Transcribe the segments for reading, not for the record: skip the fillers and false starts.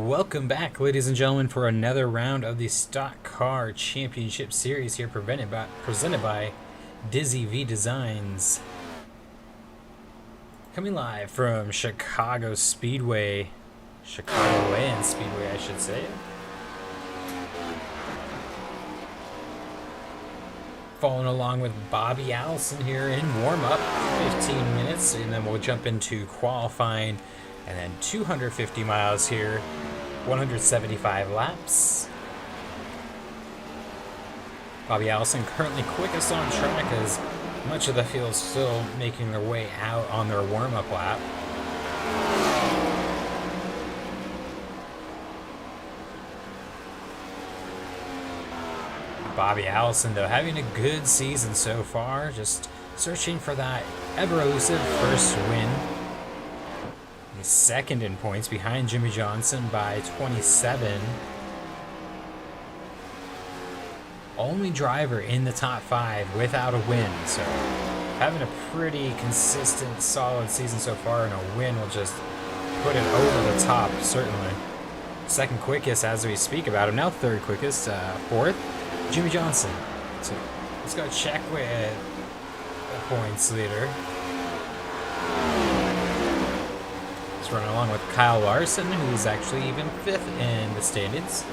welcome back, ladies and gentlemen, for another round of the Stock Car Championship Series here, presented by Dizzy V Designs. Coming live from Chicagoland Speedway, I should say. Following along with Bobby Allison here in warm-up, 15 minutes, and then we'll jump into qualifying. And then 250 miles here, 175 laps. Bobby Allison currently quickest on track as much of the field still making their way out on their warm-up lap. Bobby Allison, though, having a good season so far, just searching for that ever-elusive first win. He's second in points behind Jimmy Johnson by 27. Only driver in the top 5 without a win, so having a pretty consistent, solid season so far, and a win will just put it over the top, certainly. Second quickest as we speak about him, now third quickest, fourth, Jimmy Johnson. So let's go check with the points leader. Running along with Kyle Larson, who's actually even 5th in the standings.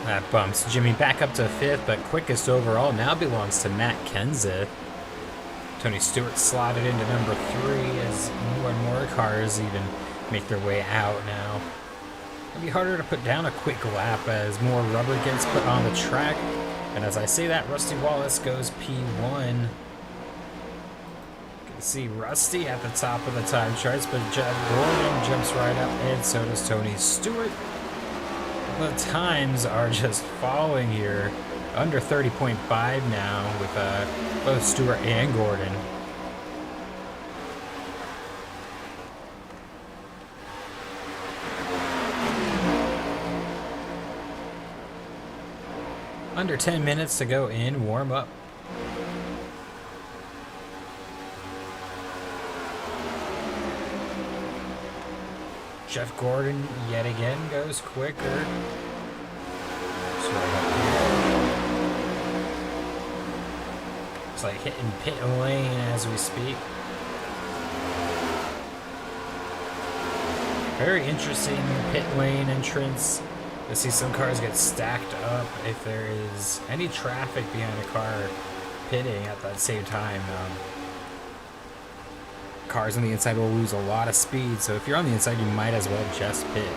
That bumps Jimmy back up to 5th, but quickest overall now belongs to Matt Kenseth. Tony Stewart slotted into number 3 as more and more cars even make their way out now. It'll be harder to put down a quick lap as more rubber gets put on the track. And as I say that, Rusty Wallace goes P1. You can see Rusty at the top of the time charts, but Jeff Gordon jumps right up, and so does Tony Stewart. The times are just falling here. Under 30.5 now with both Stewart and Gordon. Under 10 minutes to go in warm-up. Jeff Gordon yet again goes quicker. It's right up here. It's like hitting pit lane as we speak. Very interesting pit lane entrance. I see some cars get stacked up if there is any traffic behind a car pitting at that same time. Cars on the inside will lose a lot of speed, so if you're on the inside, you might as well just pit.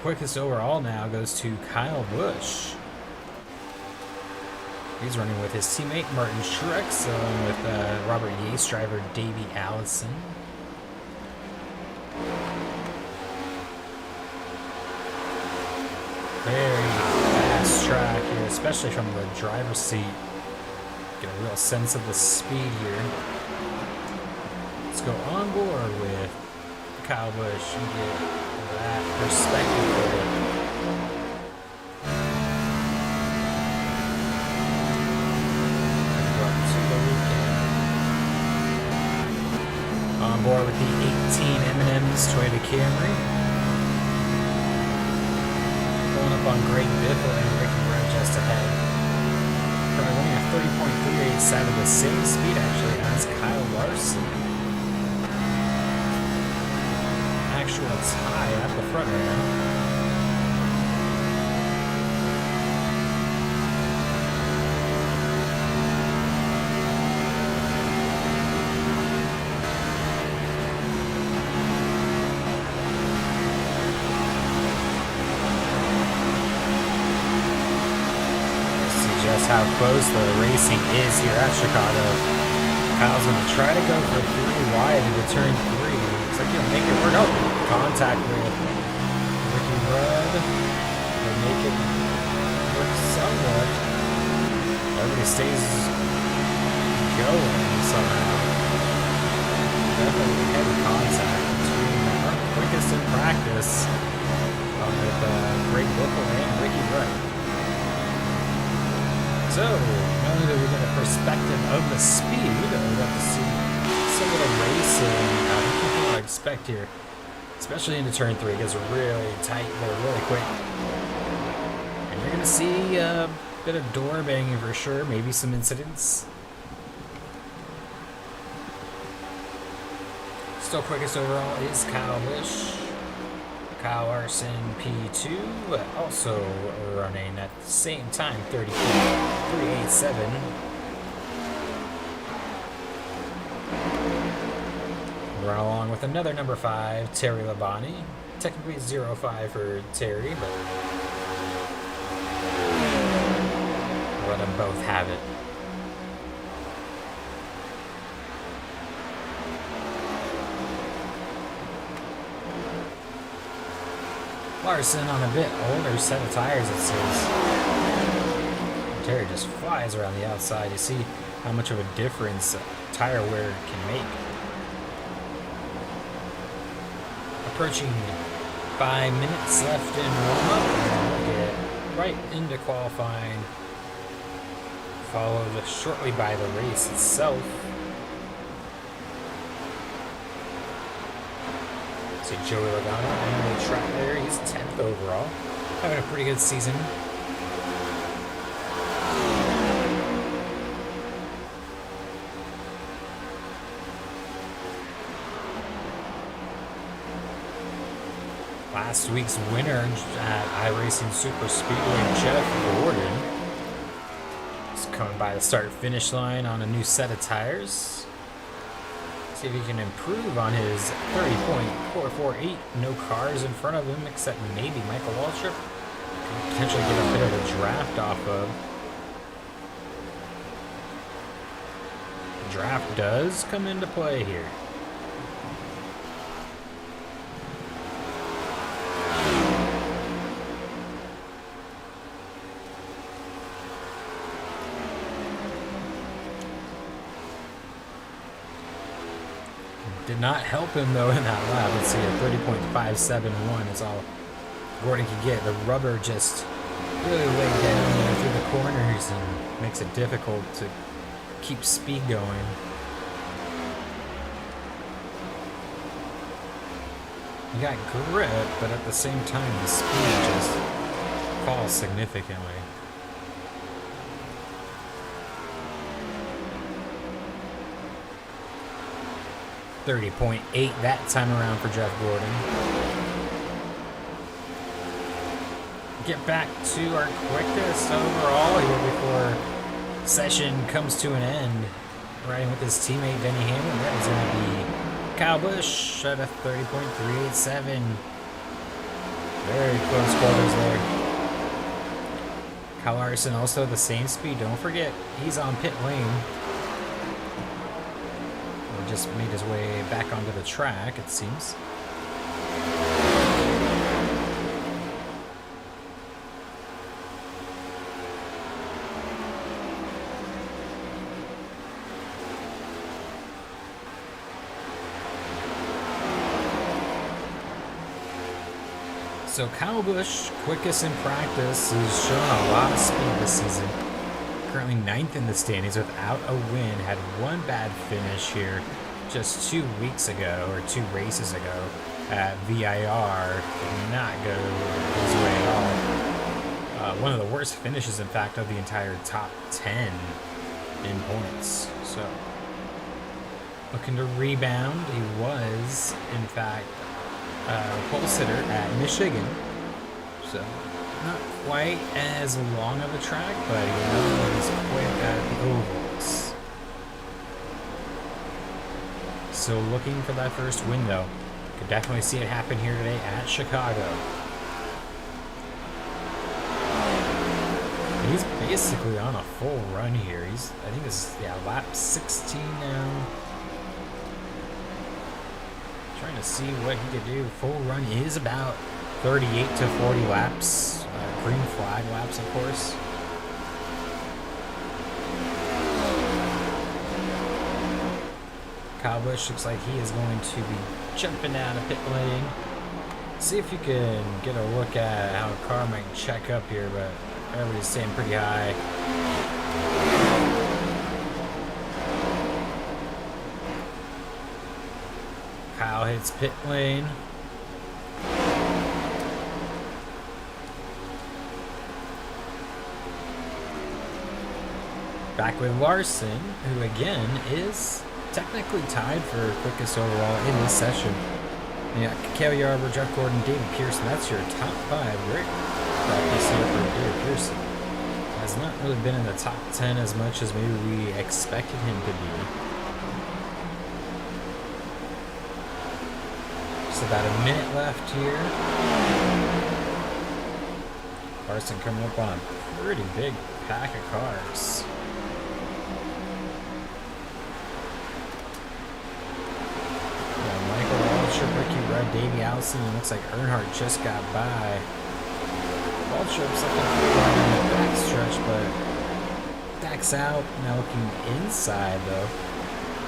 Quickest overall now goes to Kyle Busch. He's running with his teammate Martin Truex, along with Robert Yates driver Davey Allison. Very fast track here, especially from the driver's seat. Get a real sense of the speed here. Let's go on board with Kyle Busch and get that perspective of it. On board with the 18 M&M's Toyota Camry. Up on Greg Biffle and Ricky Rowe just ahead. Probably running a 30.387, the same speed actually as Kyle Larson. Actual tie at the front there. How close the racing is here at Chicago. Kyle's going to try to go for 3 wide into turn 3. Looks like he'll make it work. Oh, contact with Ricky Rudd. He'll make it work somewhat. Everybody stays going somehow. Definitely heavy contact between our quickest in practice. with Greg Biffle and Ricky Rudd. So, not only do we get a perspective of the speed, we got to see some little racing. I expect here, especially into turn 3. It gets really tight there, really quick. And you're going to see a bit of door banging for sure, maybe some incidents. Still quickest overall is Kyle Busch. Kyle Larson P2, also running at the same time, 34.387. Run along with another number 5, Terry Labonte. Technically 0.5 for Terry, but let them both have it. Larson on a bit older set of tires, it seems. Terry just flies around the outside. You see how much of a difference tire wear can make. Approaching 5 minutes left in warm-up, and we'll get right into qualifying, followed shortly by the race itself. See Joey Logano on the track there. He's 10th overall, having a pretty good season. Last week's winner at iRacing Super Speedway, Jeff Gordon, is coming by the start-finish line on a new set of tires. See if he can improve on his 30.448. No cars in front of him except maybe Michael Waltrip. Could potentially get a bit of a draft off of. The draft does come into play here. Did not help him though in that lap. Let's see, a 30.571 is all Gordon can get. The rubber just really laid down there through the corners and makes it difficult to keep speed going. You got grip, but at the same time the speed just falls significantly. 30.8 that time around for Jeff Gordon. Get back to our quickest overall here before session comes to an end. Riding with his teammate Denny Hamlin. That is going to be Kyle Busch at a 30.387. Very close quarters there. Kyle Larson also the same speed. Don't forget, he's on pit lane. Just made his way back onto the track, it seems. So Kyle Busch, quickest in practice, has shown a lot of speed this season. Currently 9th in the standings without a win. Had one bad finish here just 2 weeks ago, or 2 races ago, at VIR. Did not go his way at all. One of the worst finishes, in fact, of the entire top 10 in points. So, looking to rebound. He was, in fact, pole sitter at Michigan. So, not quite as long of a track, but he's quick at the ovals. So looking for that first win, though. Could definitely see it happen here today at Chicago. And he's basically on a full run here. I think this is, lap 16 now. Trying to see what he could do. Full run is about 38 to 40 laps. Green flag laps, of course. Kyle Busch looks like he is going to be jumping out of pit lane. See if you can get a look at how a car might check up here, but everybody's staying pretty high. Kyle hits pit lane. Back with Larson, who again is technically tied for quickest overall in this session. Yeah, Cale Yarborough, Jeff Gordon, David Pearson. That's your top 5. Great practice here for David Pearson. Has not really been in the top 10 as much as maybe we expected him to be. Just about a minute left here. Larson coming up on a pretty big pack of cars. Ricky Rudd, Davey Allison, and looks like Earnhardt just got by. Waltrip's looking in the back stretch, but backs out. Now looking inside though.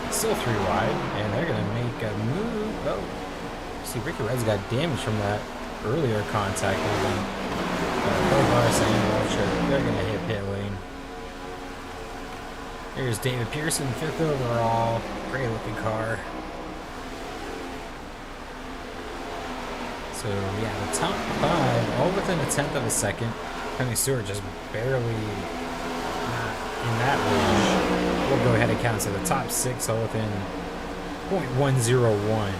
Still 3 wide, and they're gonna make a move. Oh, see, Ricky Rudd's got damage from that earlier contact with him. Both Larson and Waltrip, they're gonna hit pit lane. Here's David Pearson, 5th overall. Great looking car. So yeah, the top 5, all within a 1/10 of a second. Tony Stewart just barely not in that range. We'll go ahead and count. So the top 6 all within 0.101.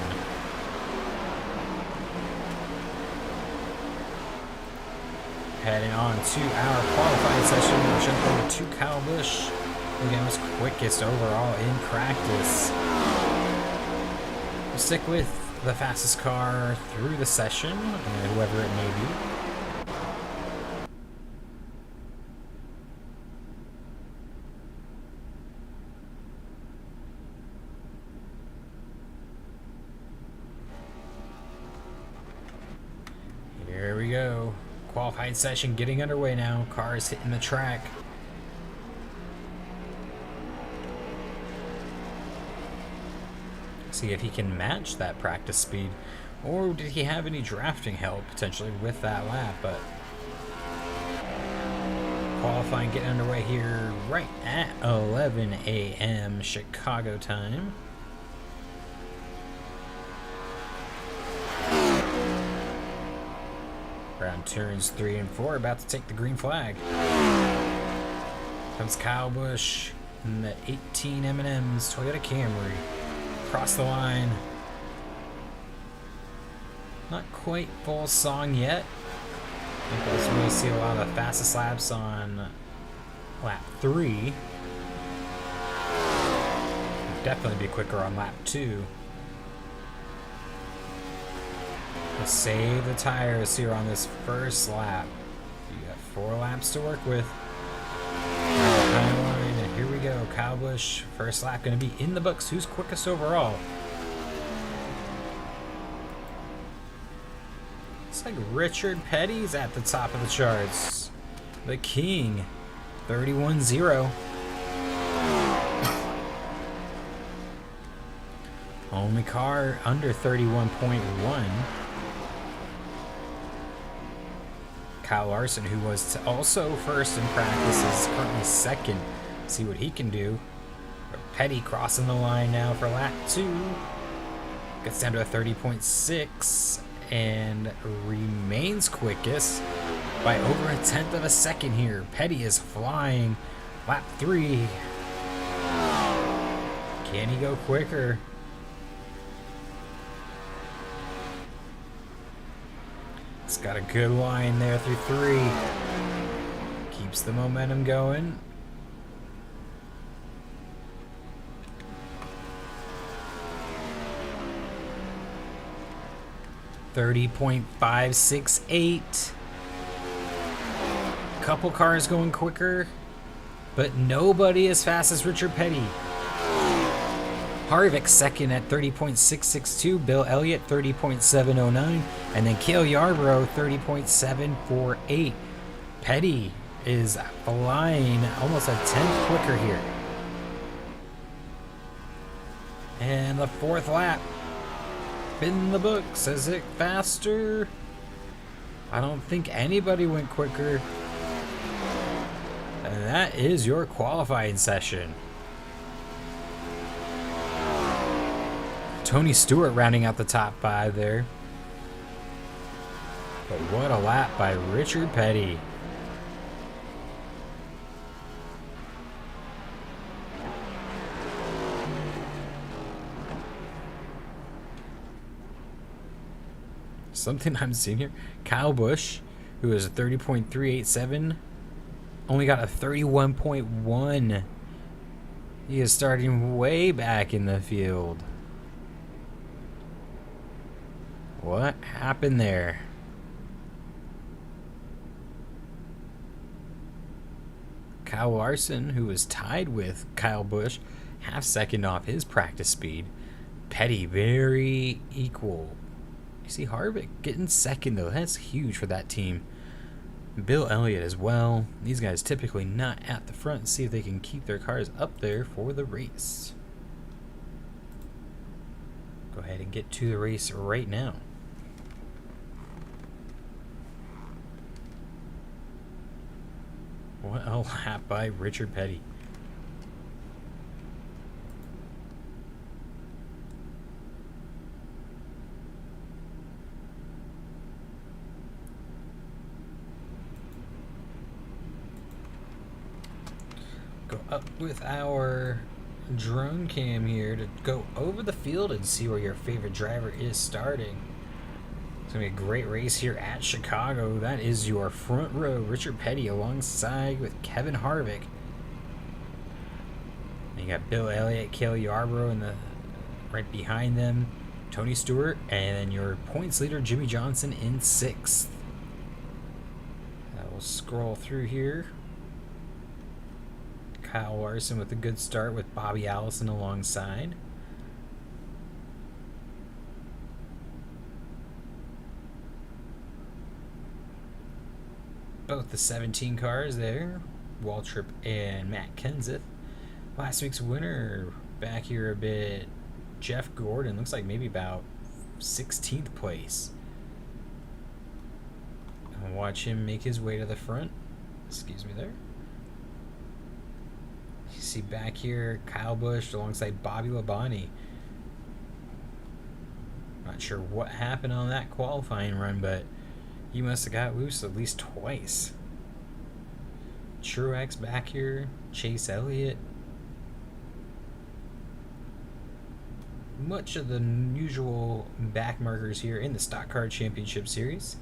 Heading on to our qualifying session. We'll jump over to Kyle Busch. Again, was quickest overall in practice. We'll stick with the fastest car through the session, whoever it may be. Here we go. Qualifying session getting underway now. Cars hitting the track. See if he can match that practice speed, or did he have any drafting help potentially with that lap. But qualifying getting underway here right at 11 a.m. Chicago time. Around turns 3 and 4, about to take the green flag. Comes Kyle Busch in the 18 M&M's Toyota Camry. Across the line. Not quite full song yet. I think we'll really see a lot of the fastest laps on lap 3. Definitely be quicker on lap 2. We'll save the tires here on this first lap. You got 4 laps to work with. And here we go. Kyle Busch, first lap going to be in the books. Who's quickest overall? Looks like Richard Petty's at the top of the charts. The king, 31-0. Only car under 31.1. Kyle Larson, who was also first in practice, is currently second. See what he can do. Petty crossing the line now for lap 2. Gets down to a 30.6 and remains quickest by over a 1/10 of a second here. Petty is flying. Lap 3. Can he go quicker? It's got a good line there through 3. Keeps the momentum going. .568. Couple cars going quicker, but nobody as fast as Richard Petty. Harvick second at 30.662, Bill Elliott 30.709, and then Cale Yarborough 30.748. Petty is flying almost a 1/10 quicker here. And the 4th lap. in the books. Is it faster? I don't think anybody went quicker. And that is your qualifying session. Tony Stewart rounding out the top 5 there. But what a lap by Richard Petty. Something I'm seeing here. Kyle Busch, who is a 30.387, only got a 31.1. He is starting way back in the field. What happened there? Kyle Larson, who was tied with Kyle Busch, half second off his practice speed. Petty, very equal. You see Harvick getting second, though. That's huge for that team. Bill Elliott as well. These guys typically not at the front. See if they can keep their cars up there for the race. Go ahead and get to the race right now. What a lap by Richard Petty. Go up with our drone cam here to go over the field and see where your favorite driver is starting. It's going to be a great race here at Chicago. That is your front row, Richard Petty alongside with Kevin Harvick. And you got Bill Elliott, Cale Yarborough in the right behind them, Tony Stewart, and then your points leader Jimmy Johnson in 6th. We'll scroll through here. Kyle Larson with a good start with Bobby Allison alongside. Both the 17 cars there, Waltrip and Matt Kenseth. Last week's winner back here a bit, Jeff Gordon, looks like maybe about 16th place. And watch him make his way to the front. Excuse me there. You see back here Kyle Busch alongside Bobby Labonte. Not sure what happened on that qualifying run, but he must have got loose at least twice. Truex back here, Chase Elliott. Much of the usual back markers here in the Stock Car Championship Series.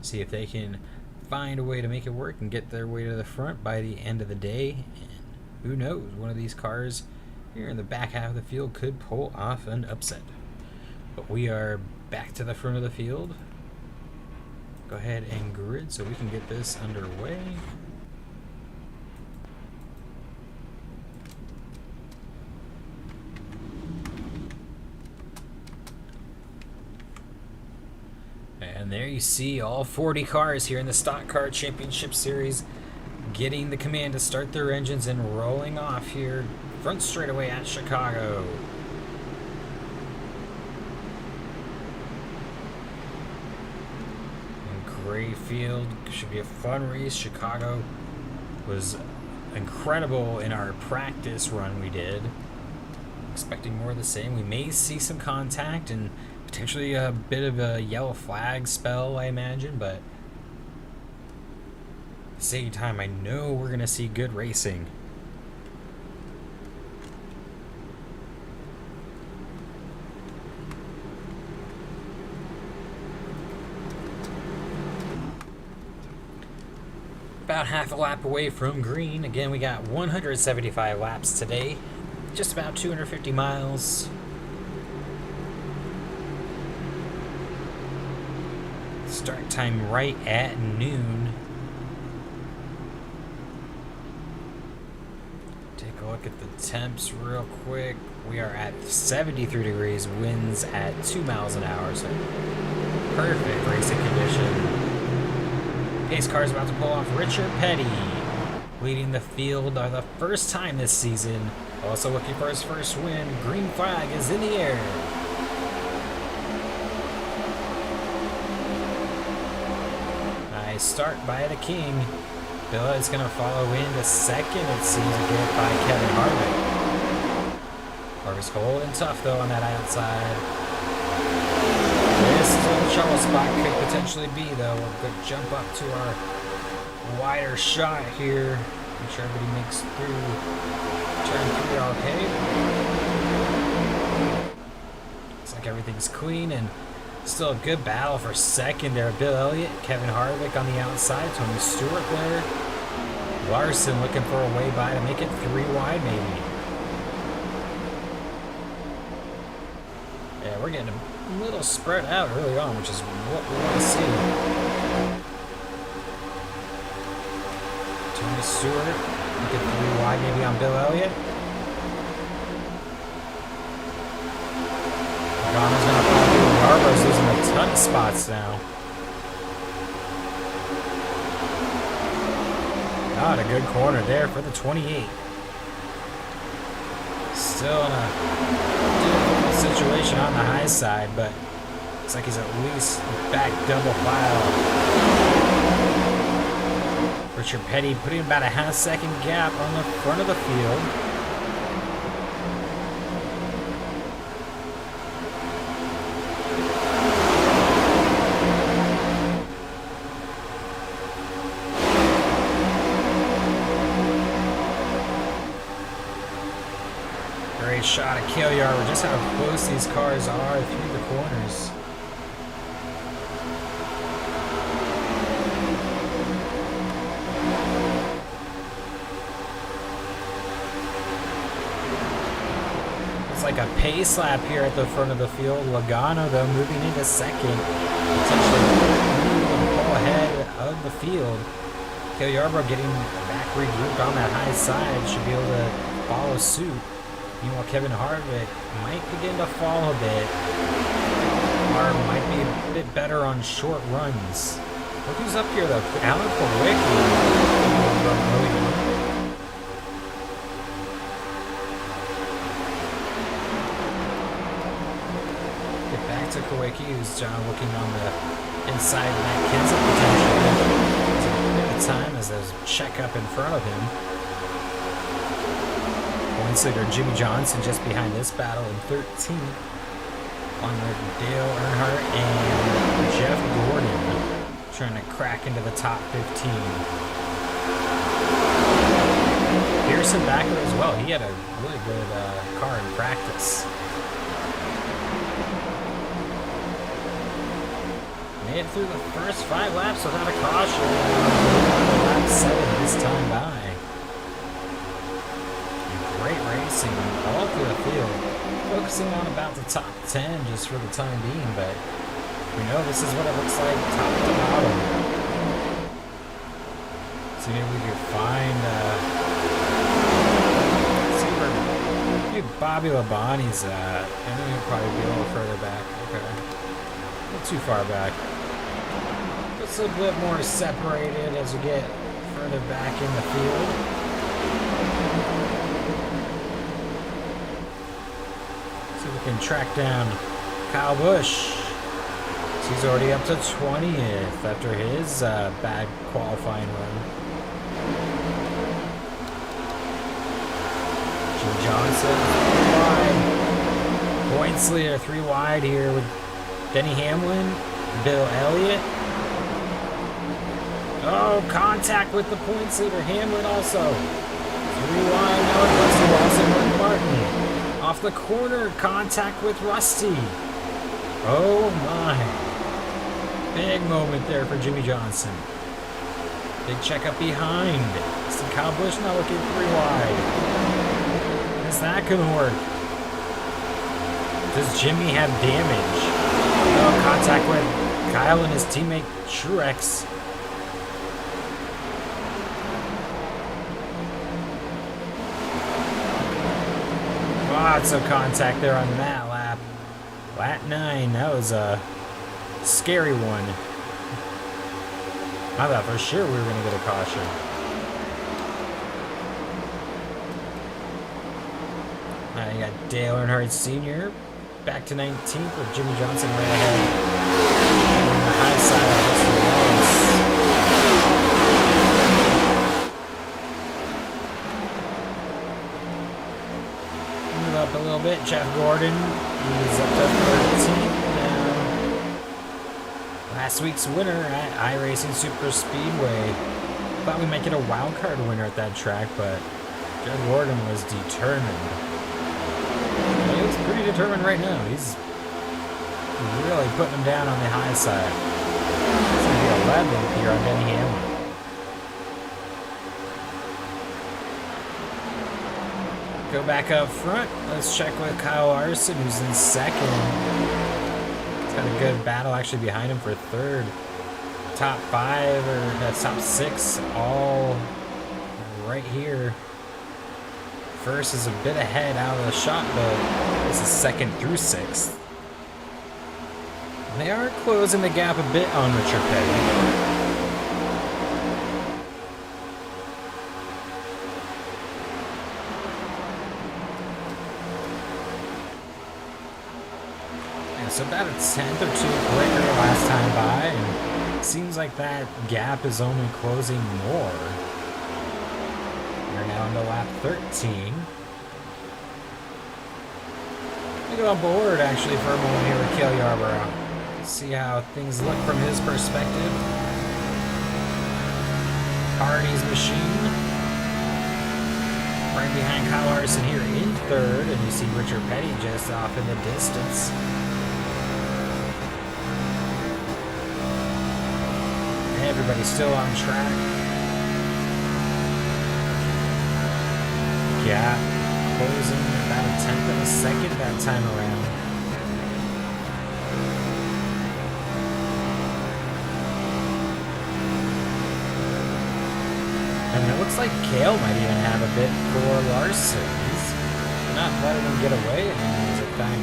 See if they can find a way to make it work and get their way to the front by the end of the day. And who knows, one of these cars here in the back half of the field could pull off an upset. But we are back to the front of the field. Go ahead and grid so we can get this underway. And there you see all 40 cars here in the Stock Car Championship Series getting the command to start their engines and rolling off here front straightaway at Chicago. Great field, should be a fun race. Chicago was incredible in our practice run we did. Expecting more of the same. We may see some contact and potentially a bit of a yellow flag spell, I imagine, but at the same time, I know we're going to see good racing. About half a lap away from green. Again, we got 175 laps today. Just about 250 miles. Start time right at noon. Take a look at the temps real quick. We are at 73 degrees, winds at 2 miles an hour, so perfect racing condition. Pace car is about to pull off Richard Petty. leading the field are the first time this season. Also looking for his first win. Green flag is in the air. Nice start by the King. Bill is going to follow into second, it seems, to get by Kevin Harvick. Harvick's holding tough, though, on that outside. This is where the trouble spot could potentially be, though. We'll go jump up to our wider shot here. Make sure everybody makes through turn 3 okay. Looks like everything's clean, and still a good battle for second there. Bill Elliott, Kevin Harvick on the outside, Tony Stewart there. Larson looking for a way by to make it 3 wide maybe. Yeah, we're getting a little spread out early on, which is what we want to see. Tony Stewart looking 3 wide maybe on Bill Elliott. Logano's going to fall through. Yarborough's losing a ton of spots now. Not a good corner there for the 28. Still in a difficult situation on the high side, but looks like he's at least back double file. Richard Petty putting about a half-second gap on the front of the field. Great shot at Cale Yarbough, just how close these cars are through the corners. It's like a pace lap here at the front of the field. Logano, though, moving into second, potentially pull ahead of the field. Cale Yarbough getting back regrouped on that high side, should be able to follow suit. Meanwhile, Kevin Harvick might begin to fall a bit, or might be a bit better on short runs. Look who's up here, though. Alan Kowicki. Get back to Kowicki, who's looking on the inside Matt Kenseth potentially. At the time, as there's a check up in front of him. Points leader Jimmy Johnson just behind this battle in 13th. On Dale Earnhardt and Jeff Gordon trying to crack into the top 15. Pearson backer as well. He had a really good car in practice. Made it through the first 5 laps without a caution. Lap 7 this time by. Great racing all through the field. Focusing on about the top 10 just for the time being, but we know this is what it looks like top to bottom. See if we can find see where maybe Bobby Labonte's at. I think he'll probably be a little further back. Okay. A little too far back. It's a bit more separated as we get further back in the field. We can track down Kyle Busch. He's already up to 20th after his bad qualifying run. Jim Johnson, 3 wide. Points leader, 3 wide here with Denny Hamlin, Bill Elliott. Oh, contact with the points leader, Hamlin also. 3 wide now with Rusty Wilson and Martin. Off the corner, contact with Rusty. Oh my. Big moment there for Jimmy Johnson. Big check up behind. See Kyle Busch now looking 3 wide. Is that gonna work? Does Jimmy have damage? No, contact with Kyle and his teammate Truex. Lots of contact there on that lap. Lap 9, that was a scary one. I thought for sure we were going to get a caution. you got Dale Earnhardt Sr. back to 19th with Jimmy Johnson right ahead. On the high side of Russell Wallace. Move up a little bit. Jeff Gordon, he's up to 13th now. Last week's winner at iRacing Super Speedway. Thought we might get a wild card winner at that track, but Jeff Gordon was determined. He's pretty determined right now. He's really putting him down on the high side. It's going to be 11th here on Denny Hamlin. Go back up front. Let's check with Kyle Larson, who's in second. He's got a good battle actually behind him for third. Top 5 or top 6 all right here. First is a bit ahead out of the shot, but this is 2nd through 6th. They are closing the gap a bit on Richard Petty. Yeah, so about a 10th or 2 quicker last time by, and it seems like that gap is only closing more. We're now into lap 13. We go on board actually for a moment here with Cale Yarborough. See how things look from his perspective. Hardy's machine. Right behind Kyle Larson here in third, and you see Richard Petty just off in the distance. Everybody's still on track. Gap closing about a 10th of a second that time around. And it looks like Cale might even have a bit for Larson. He's not letting him get away, and he's in fact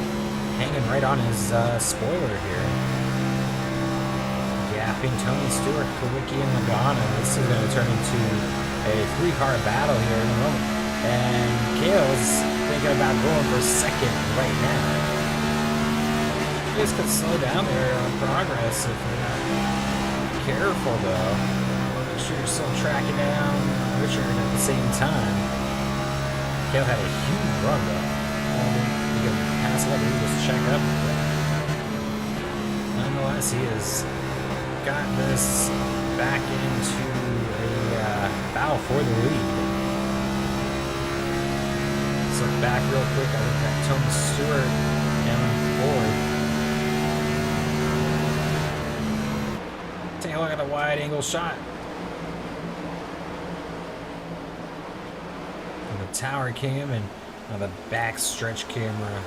hanging right on his spoiler here. Gapping Tony Stewart, Kawicki, and Logano. This is going to turn into a 3-car battle here in a moment. And Cale's thinking about going for second right now. You guys could slow down there on progress if you're not careful, though. Make sure you're still tracking down Richard at the same time. Cale had a huge run, though. You can pass up, you just check up. Nonetheless, he has got this back into a battle for the lead. So back real quick, I look at Tony Stewart down forward. Take a look at the wide angle shot. And the tower cam and the back stretch camera.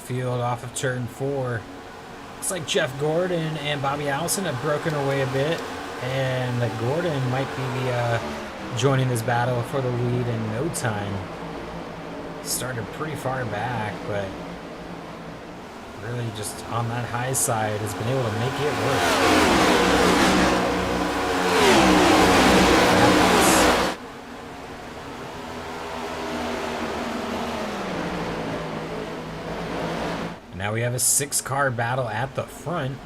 Field off of turn 4. Looks like Jeff Gordon and Bobby Allison have broken away a bit, and Gordon might be joining this battle for the lead in no time. Started pretty far back, but really just on that high side has been able to make it work. Now we have a 6-car battle at the front.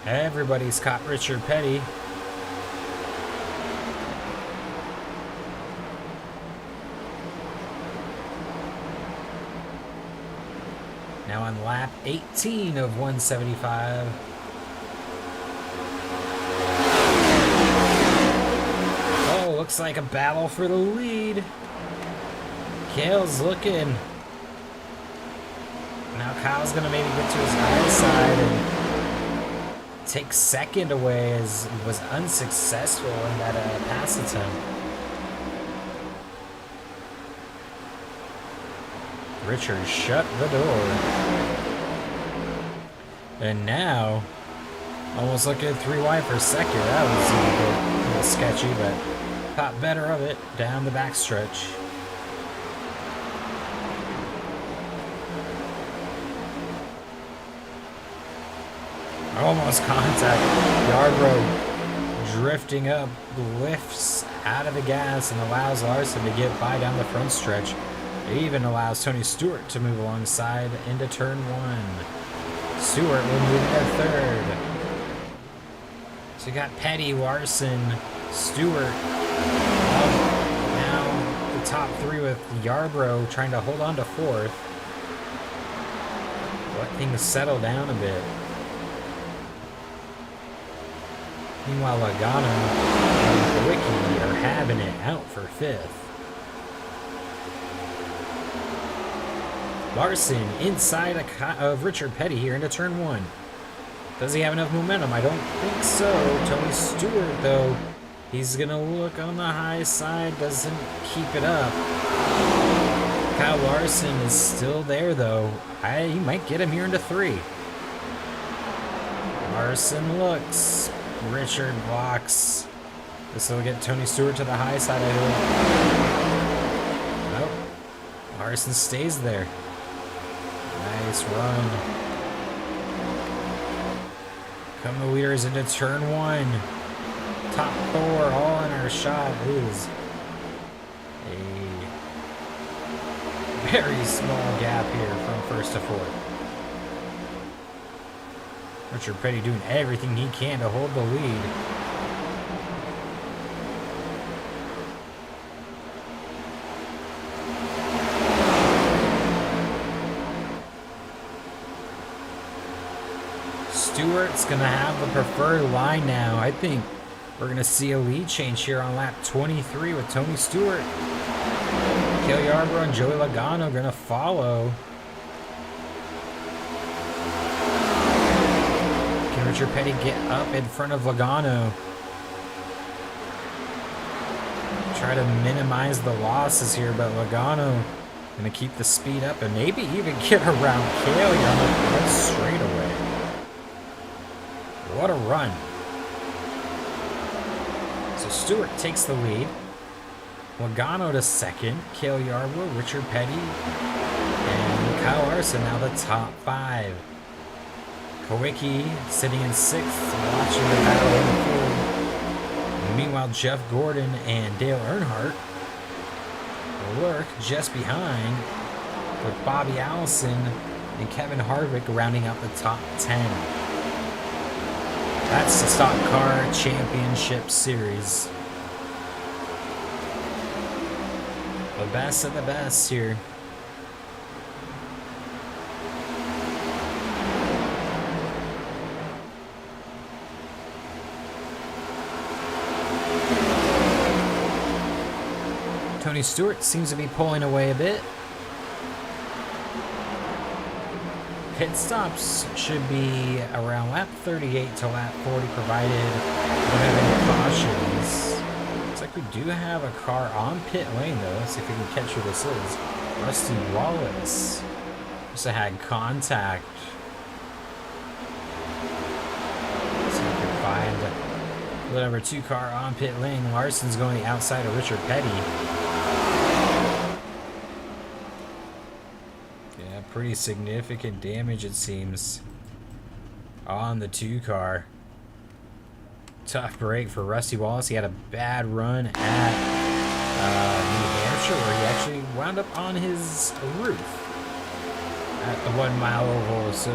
Everybody's caught Richard Petty. Now on lap 18 of 175. Oh, looks like a battle for the lead. Cale's looking. Now Kyle's going to maybe get to his high side and take second away, as he was unsuccessful in that pass attempt. Richard shut the door. And now, almost looking 3 wide for second. That was a little sketchy, but caught better of it down the backstretch. Almost contact. Yarbrough drifting up, lifts out of the gas and allows Larson to get by down the front stretch. It even allows Tony Stewart to move alongside into turn one. Stewart will move into third. So you got Petty, Larson, Stewart. Now the top three with Yarbrough trying to hold on to fourth. Let things settle down a bit. Meanwhile, Logano and Wiki are having it out for fifth. Larson inside of Richard Petty here into turn one. Does he have enough momentum? I don't think so. Tony Stewart, though, he's going to look on the high side, doesn't keep it up. Kyle Larson is still there, though. He might get him here into three. Larson looks. Richard blocks. This will get Tony Stewart to the high side, I hope. Nope. Larson stays there. Nice run. Come the leaders into turn one. Top four, all in our shot is a very small gap here from first to fourth. Richard Petty doing everything he can to hold the lead. Stewart's going to have the preferred line now. I think we're going to see a lead change here on lap 23 with Tony Stewart. Cale Yarbrough and Joey Logano going to follow. Can Richard Petty get up in front of Logano? Try to minimize the losses here, but Logano going to keep the speed up and maybe even get around Cale on the front straightaway. What a run. So Stewart takes the lead. Logano to second. Cale Yarbrough, Richard Petty, and Kyle Larson now the top five. Kowicki sitting in sixth, watching the battle unfold. Meanwhile, Jeff Gordon and Dale Earnhardt lurk just behind, with Bobby Allison and Kevin Harvick rounding out the top 10. That's the Stock Car Championship Series. The best of the best here. Tony Stewart seems to be pulling away a bit. Pit stops should be around lap 38 to lap 40, provided we don't have any cautions. Looks like we do have a car on pit lane, though. Let's see if we can catch who this is. Rusty Wallace. Must have had contact. Let's see if we can find the number 2 car on pit lane. Larson's going the outside of Richard Petty. Pretty significant damage, it seems, on the 2 car. Tough break for Rusty Wallace. He had a bad run at New Hampshire, where he actually wound up on his roof at the 1 mile oval. So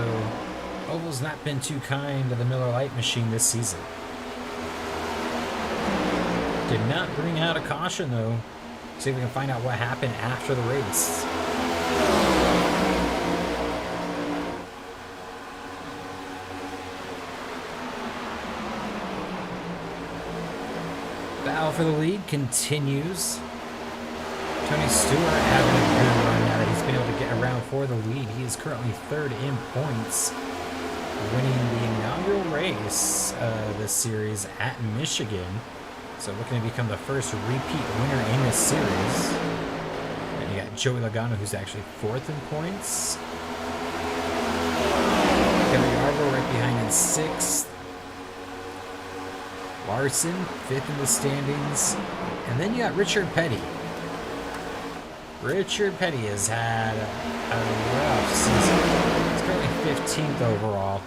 oval's not been too kind to the Miller Lite machine this season. Did not bring out a caution, though. See if we can find out what happened after the race. Battle for the lead continues. Tony Stewart having a good run now that he's been able to get around for the lead. He is currently third in points, winning the inaugural race this series at Michigan. So looking to become the first repeat winner in this series. And you got Joey Logano, who's actually fourth in points. Kevin Yarbrough right behind in sixth. Larson, fifth in the standings. And then you got Richard Petty. Richard Petty has had a rough season. He's currently 15th overall.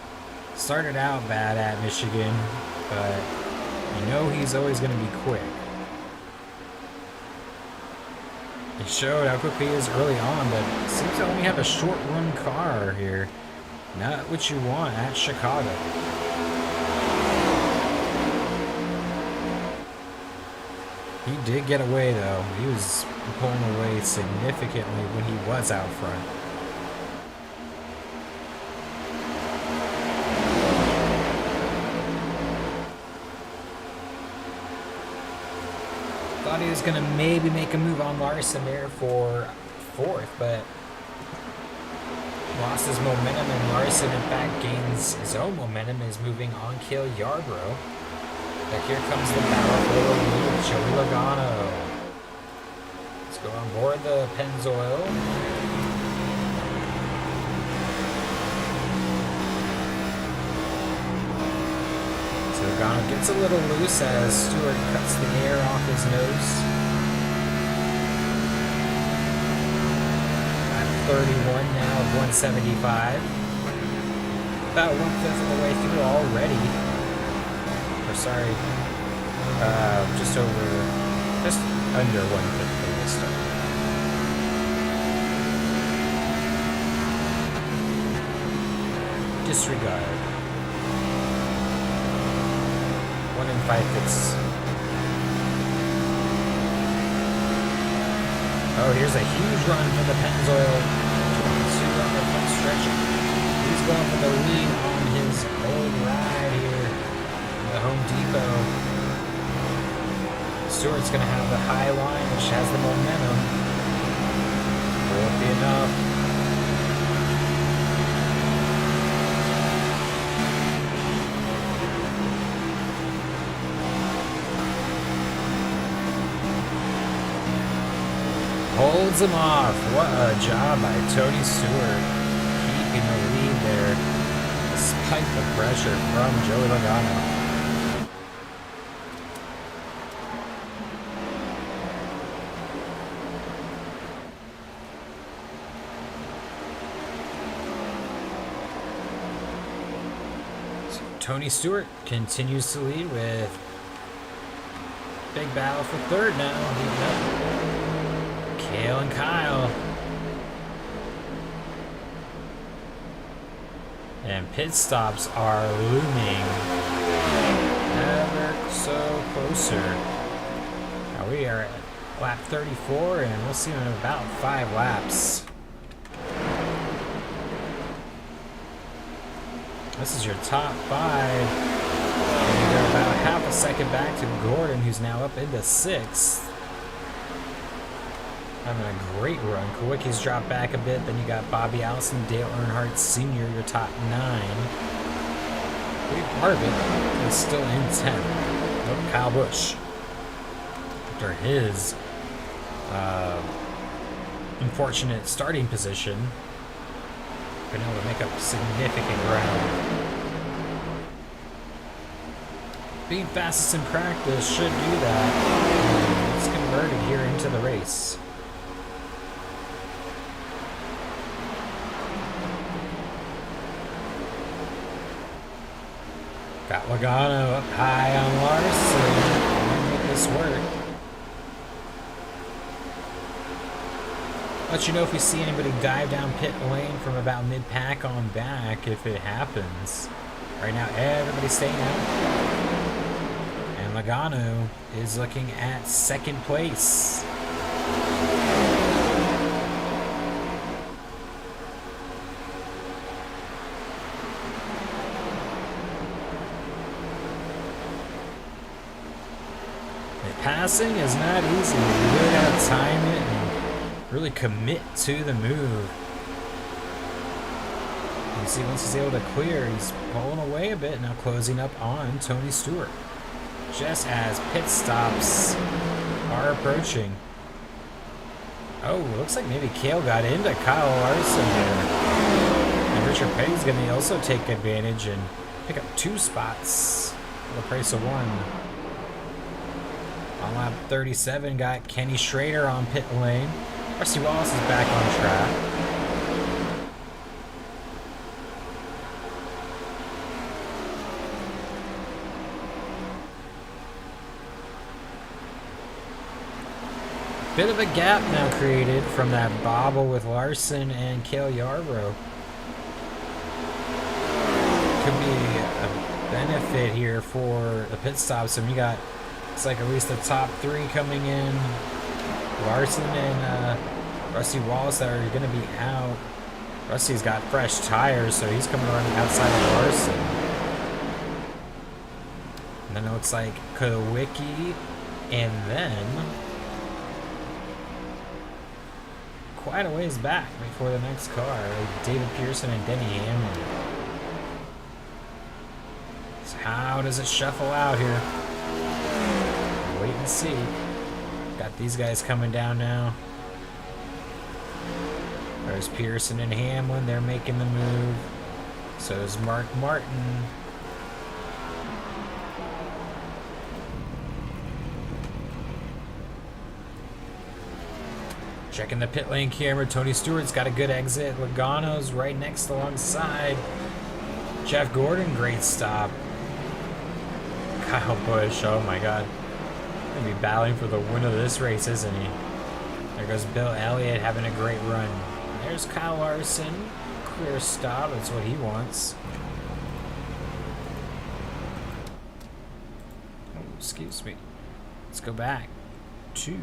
Started out bad at Michigan, but you know he's always going to be quick. He showed how quick he is early on, but seems to only have a short run car here. Not what you want at Chicago. He did get away though. He was pulling away significantly when he was out front. Thought he was gonna maybe make a move on Larson there for fourth, but lost his momentum, and Larson in fact gains his own momentum, is moving on Cale Yarborough. But here comes the battle for the lead, Joey Logano. Let's go on board the Pennzoil. So Logano gets a little loose as Stewart cuts the air off his nose. At 31 now of 175. About 1/5 of the way through already. Sorry, just under 1/5 of the start. Disregard. 1 5/5. Oh, here's a huge run for the Pennzoil. 22 on the front stretch. He's going for the lead on his old ride here. The Home Depot. Stewart's going to have the high line, which has the momentum. Will it be enough? Holds him off. What a job by Tony Stewart. Keeping the lead there, despite the pressure from Joey Logano. Tony Stewart continues to lead with big battle for third now. Cale and Kyle. And pit stops are looming ever so closer. Now we are at lap 34 and we'll see them in about 5 laps. This is your top 5. And you're about half a second back to Gordon, who's now up into 6th. Having a great run. Kowicki's dropped back a bit. Then you got Bobby Allison, Dale Earnhardt Sr., your top 9. Big Harvick is still in 10th. Nope, Kyle Busch. After his unfortunate starting position, been able to make up significant ground. Being fastest in practice should do that. And it's converted here into the race. Got Logano up high on Larson. Make this work. Let you know if we see anybody dive down pit lane from about mid-pack on back if it happens. Right now, everybody's staying out. And Logano is looking at 2nd place. Passing is not easy. You really gotta time it and really commit to the move. You see, once he's able to clear, he's pulling away a bit, now closing up on Tony Stewart. Just as pit stops are approaching. Oh, looks like maybe Cale got into Kyle Larson there. And Richard Petty's gonna also take advantage and pick up 2 spots for the price of 1. On lap 37, got Kenny Schrader on pit lane. Rusty Wallace is back on track. bit of a gap now created from that bobble with Larson and Cale Yarbrough. Could be a benefit here for the pit stops. And we got, it's like at least the top three coming in. Larson and Rusty Wallace that are going to be out. Rusty's got fresh tires, so he's coming around the outside of Larson. And then it looks like Kowicki, and then quite a ways back before the next car, like David Pearson and Denny Hamlin. So how does it shuffle out here? Wait and see. Got these guys coming down now. There's Pearson and Hamlin. They're making the move. So is Mark Martin. Checking the pit lane camera. Tony Stewart's got a good exit. Logano's right next alongside. Jeff Gordon, great stop. Kyle Busch, oh my God. Gonna be battling for the win of this race, isn't he? There goes Bill Elliott having a great run. There's Kyle Larson. Clear stop, that's what he wants. Oh, excuse me. Let's go back. 2.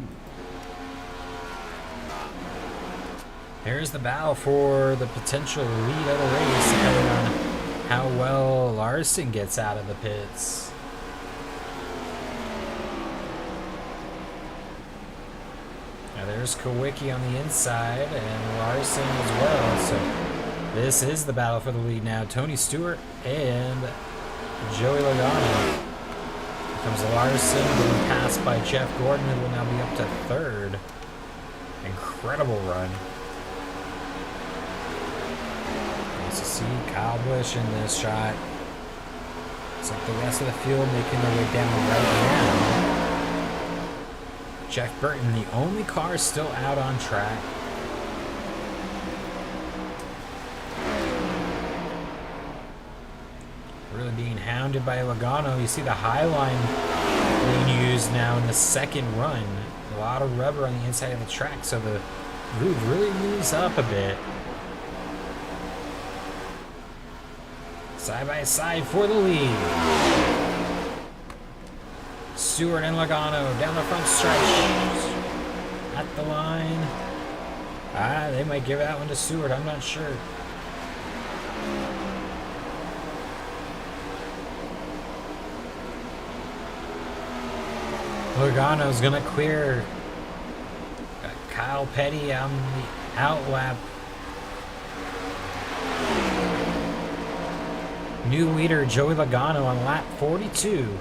There's the battle for the potential lead of the race, depending on how well Larson gets out of the pits. There's Kowicki on the inside and Larson as well. So this is the battle for the lead now. Tony Stewart and Joey Logano. Here comes Larson being passed by Jeff Gordon, who will now be up to 3rd. Incredible run. Nice to see Kyle Busch in this shot. It's like the rest of the field making their way down right now. Jeff Burton, the only car still out on track. Really being hounded by Logano. You see the high line being used now in the second run. A lot of rubber on the inside of the track, so the groove really moves up a bit. Side by side for the lead. Stewart and Logano down the front stretch. At the line. They might give that one to Stewart, I'm not sure. Logano's gonna clear. Got Kyle Petty on the out lap. New leader Joey Logano on lap 42.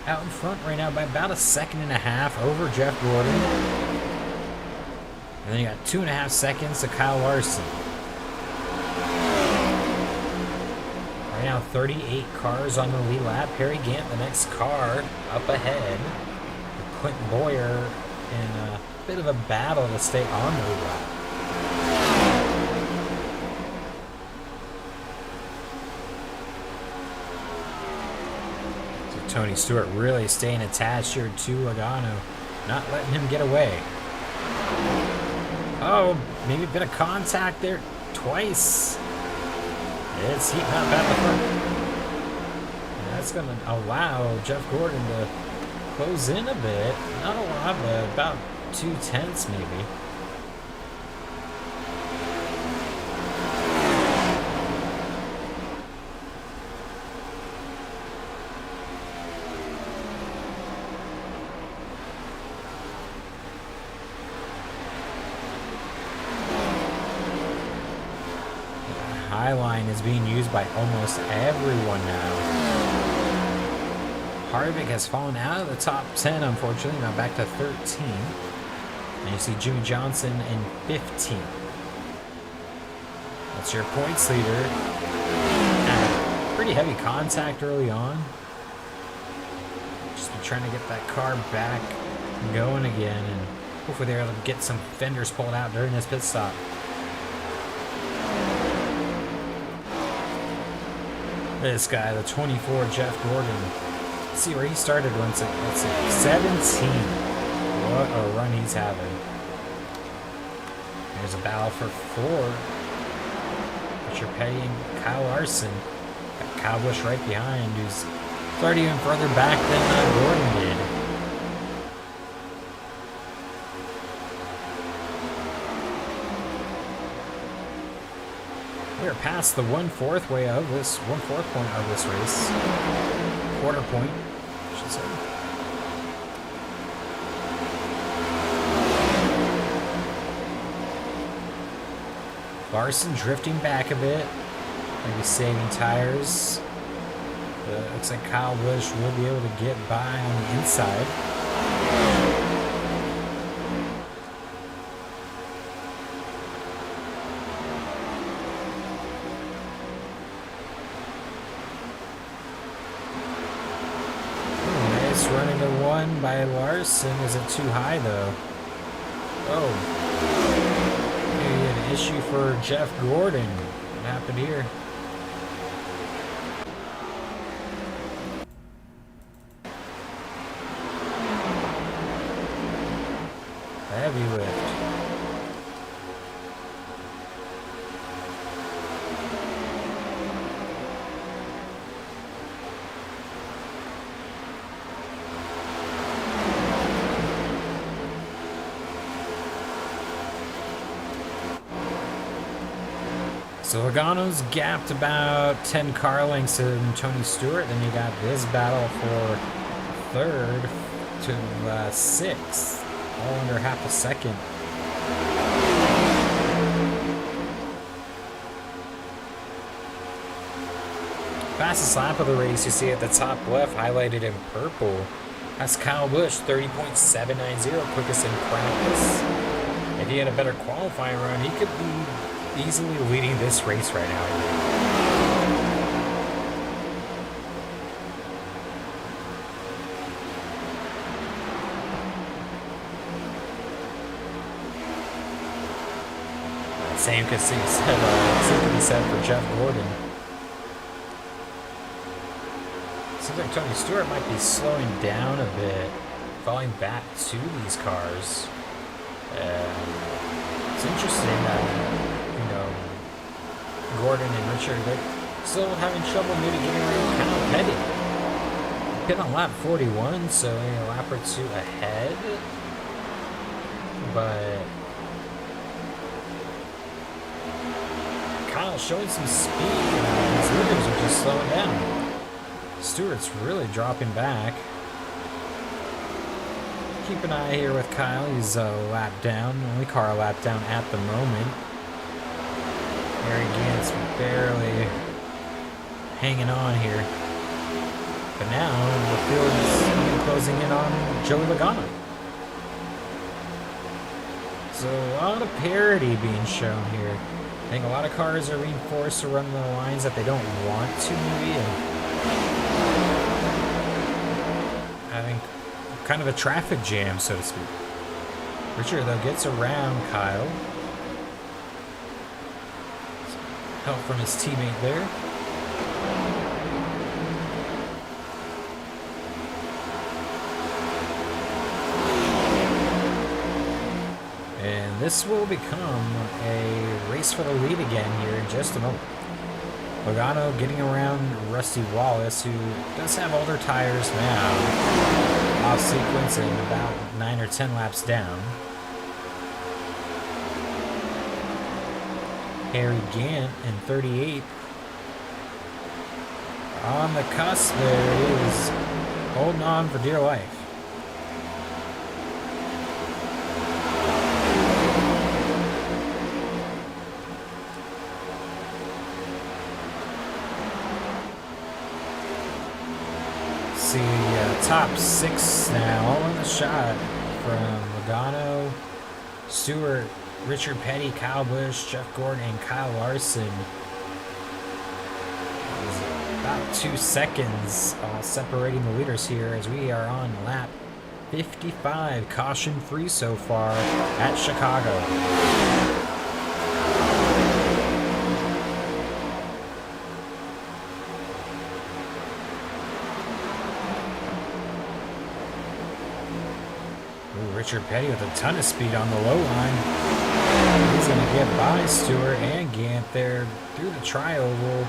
Out in front right now by about 1.5 seconds over Jeff Gordon. And then you got 2.5 seconds to Kyle Larson. Right now 38 cars on the lead lap. Harry Gant, the next car up ahead. Clint Boyer in a bit of a battle to stay on the lead lap. Tony Stewart really staying attached here to Logano, not letting him get away. Oh, maybe a bit of contact there twice. It's heating up at the front. And that's going to allow Jeff Gordon to close in a bit. Not a lot, but about 0.2 maybe. High line is being used by almost everyone now. Harvick has fallen out of the top 10, unfortunately, now back to 13. And you see Jimmy Johnson in 15. That's your points leader. Pretty heavy contact early on. Just been trying to get that car back going again, and hopefully they're able to get some fenders pulled out during this pit stop. This guy, the 24, Jeff Gordon. Let's see where he started once. Let's see, 17. What a run he's having. There's a battle for 4. Richard Petty and Kyle Larson. Got Kyle Busch right behind, who's already even further back than Gordon did. We are past the 1/4 point of this race. Quarter point, I should say. Larson drifting back a bit, maybe saving tires. Looks like Kyle Busch will be able to get by on the inside. Nice run into 1 by Larson. Is it too high though? Oh. Maybe an issue for Jeff Gordon. What happened here? Heavy lift. So Logano's gapped about 10 car lengths in Tony Stewart. Then you got this battle for 3rd to 6th. All under half a second. Fastest lap of the race, you see at the top left, highlighted in purple. That's Kyle Busch, 30.790, quickest in practice. If he had a better qualifying run, he could be easily leading this race right now. Same could be said for Jeff Gordon. Seems like Tony Stewart might be slowing down a bit, falling back to these cars. It's interesting that, Gordon and Richard, they're still having trouble maybe getting around Kyle Petty. Hit on lap 41, so a lap or 2 ahead. But Kyle's showing some speed, and his leaders are just slowing down. Stewart's really dropping back. Keep an eye here with Kyle. He's a lap down, only car a lap down at the moment. Harry Gant's barely hanging on here. But now the field is closing in on Joey Logano. So a lot of parity being shown here. I think a lot of cars are being forced to run the lines that they don't want to, maybe. I think kind of a traffic jam, so to speak. Richard, though, gets around Kyle. Help from his teammate there. And this will become a race for the lead again here in just a moment. Logano getting around Rusty Wallace, who does have older tires now, off sequence and about 9 or 10 laps down. Harry Gant in 38th. On the cusp there it is, holding on for dear life. See, top 6 now, all in the shot from Logano, Stewart, Richard Petty, Kyle Busch, Jeff Gordon, and Kyle Larson. About 2 seconds separating the leaders here as we are on lap 55, caution free so far at Chicago. Richard Petty with a ton of speed on the low line. He's going to get by Stewart and Gant there through the tri-oval.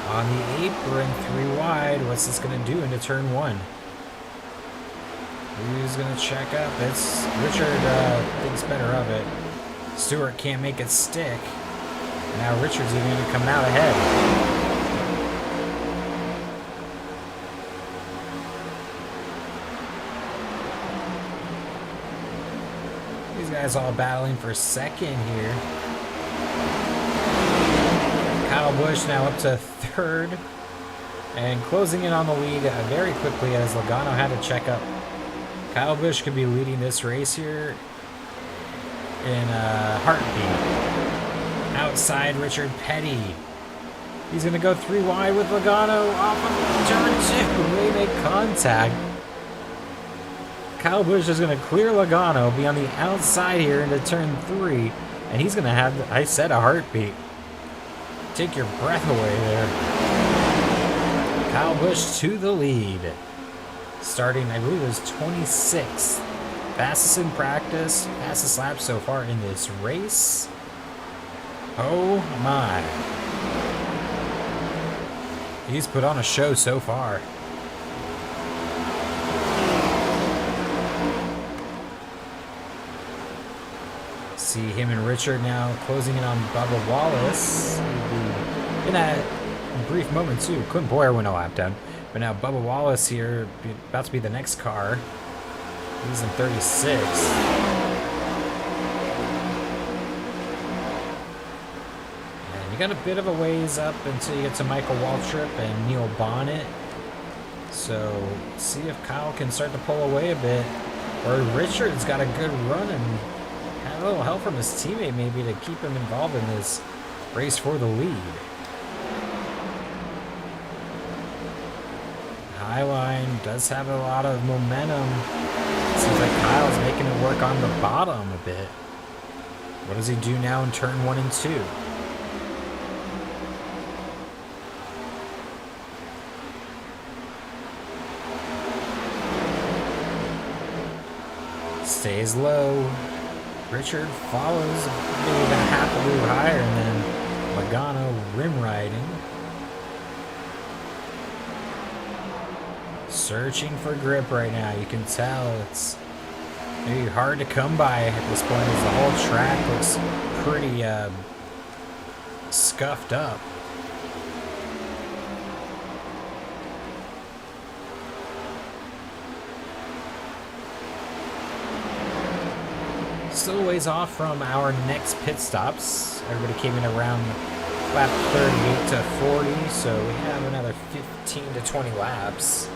On the apron, 3 wide. What's this going to do into turn 1? Who's going to check up? It's Richard thinks better of it. Stewart can't make it stick. Now Richard's even going to come out ahead. These guys all battling for second here. Kyle Busch now up to third and closing in on the lead very quickly as Logano had to check up. Kyle Busch could be leading this race here in a heartbeat. Outside Richard Petty. He's going to go 3 wide with Logano off of turn 2. They make contact. Kyle Busch is going to clear Logano, be on the outside here into turn 3, and he's going to have, I said, a heartbeat. Take your breath away there. Kyle Busch to the lead. Starting, I believe it was 26th. Fastest in practice, fastest lap so far in this race. Oh my. He's put on a show so far. See him and Richard now closing in on Bubba Wallace. In that brief moment too, Clint Boyer went a lap down. But now Bubba Wallace here, about to be the next car. He's in 36. And you got a bit of a ways up until you get to Michael Waltrip and Neil Bonnet. So see if Kyle can start to pull away a bit. Or Richard's got a good run and have a little help from his teammate maybe to keep him involved in this race for the lead. Highline does have a lot of momentum. Seems like Kyle's making it work on the bottom a bit. What does he do now in turn 1 and 2? Stays low. Richard follows maybe about half a move higher, and then Logano rim riding. Searching for grip right now. You can tell it's maybe hard to come by at this point as the whole track looks pretty scuffed up. Still a ways off from our next pit stops. Everybody came in around lap 38 to 40, so we have another 15 to 20 laps.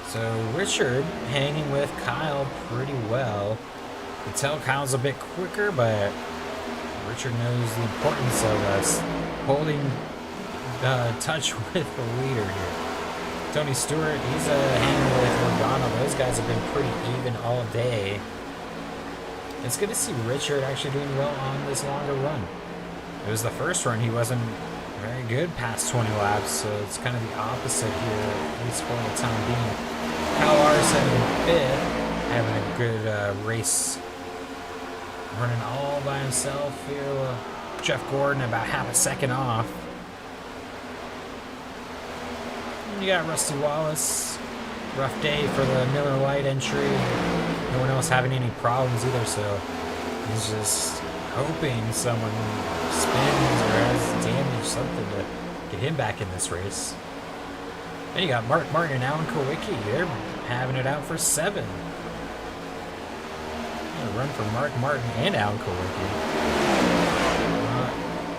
So Richard hanging with Kyle pretty well. You can tell Kyle's a bit quicker, but Richard knows the importance of us holding touch with the leader here. Tony Stewart, he's hanging with Logano. Those guys have been pretty even all day. It's good to see Richard actually doing well on this longer run. It was the first run he wasn't very good past 20 laps, so it's kind of the opposite here, at least for the time being. Kyle Larson in 5th, having a good race. Running all by himself here. Jeff Gordon about half a second off. And you got Rusty Wallace. Rough day for the Miller Lite entry. No one else having any problems either, so he's just hoping someone spins or has damage, something to get him back in this race. And you got Mark Martin and Alan Kowicki. They're having it out for 7. A run for Mark Martin and Alan Kowicki.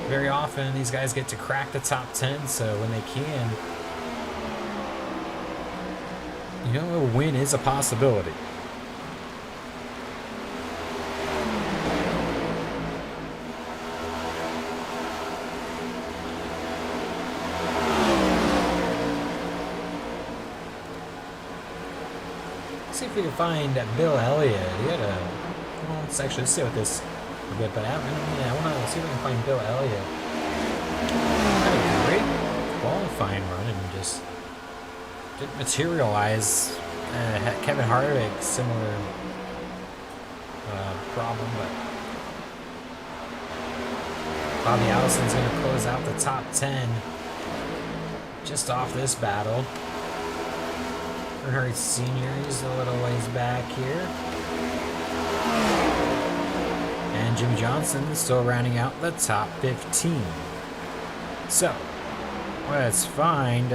Very often these guys get to crack the top 10, so when they can, you know, a win is a possibility. See if we can find Bill Elliott. He had a Let's actually see what this a bit, but I want to see if I can find Bill Elliott. Had a great qualifying run and just didn't materialize. Kevin Harvick, similar problem, but Bobby Allison's going to close out the top 10 just off this battle. Earnhardt Sr. is a little ways back here. And Jimmy Johnson still rounding out the top 15. So, let's find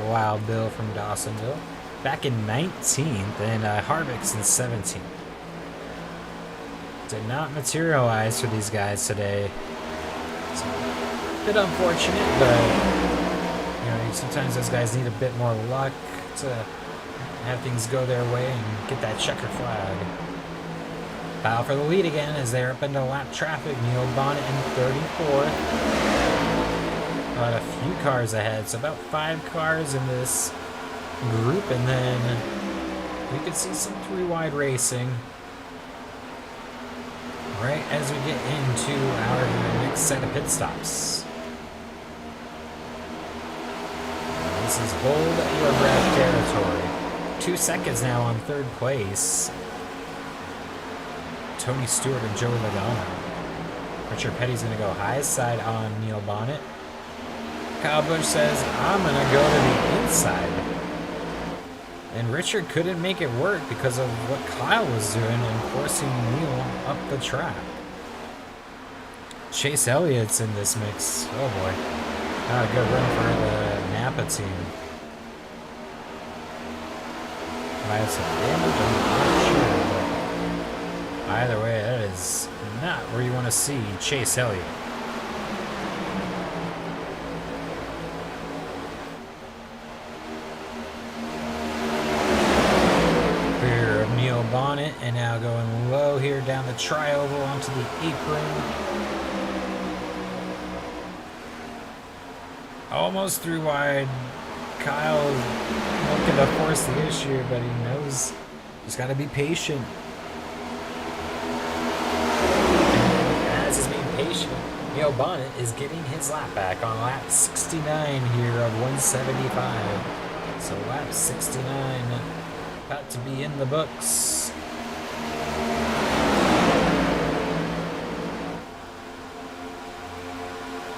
Wild Bill from Dawsonville. Back in 19th and Harvick's in 17th. Did not materialize for these guys today. It's a bit unfortunate, but you know, sometimes those guys need a bit more luck to have things go their way and get that checker flag. Battle for the lead again as they're up into lap traffic. Neil Bonnet in 34th. About a few cars ahead, so about 5 cars in this group, and then we could see some 3-wide racing right as we get into our next set of pit stops. This is hold your breath territory. 2 seconds now on 3rd place. Tony Stewart and Joey Logano. Richard Petty's going to go high side on Neil Bonnet. Kyle Busch says, I'm going to go to the inside. And Richard couldn't make it work because of what Kyle was doing and forcing Neil up the track. Chase Elliott's in this mix. Oh boy. Not a good run for the Napa team. Might have some damage, I'm not sure. But either way, that is not where you want to see Chase Elliott. Bonnet, and now going low here down the tri-oval onto the apron. Almost through wide. Kyle looking to force the issue, but he knows he's got to be patient. And as he's being patient, Neil Bonnet is getting his lap back on lap 69 here of 175. So lap 69 about to be in the books.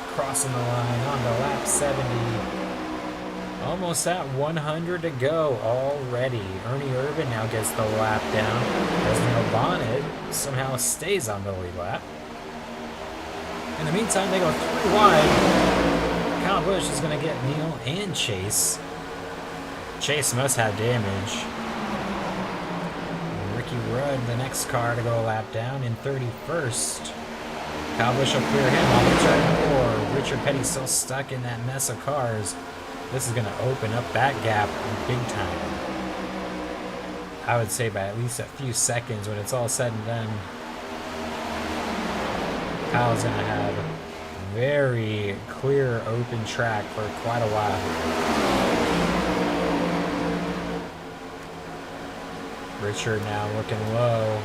Crossing the line onto lap 70. Almost at 100 to go already. Ernie Irvan now gets the lap down as Neil Bonnet somehow stays on the lead lap. In the meantime, they go 3 wide. Kyle Busch is going to get Neil and Chase. Chase must have damage. Rudd, the next car to go a lap down in 31st. Kyle Busch will clear him on the turn 4. Richard Petty still stuck in that mess of cars. This is going to open up that gap big time. I would say by at least a few seconds when it's all said and done. Kyle's going to have very clear open track for quite a while. Richard now looking low.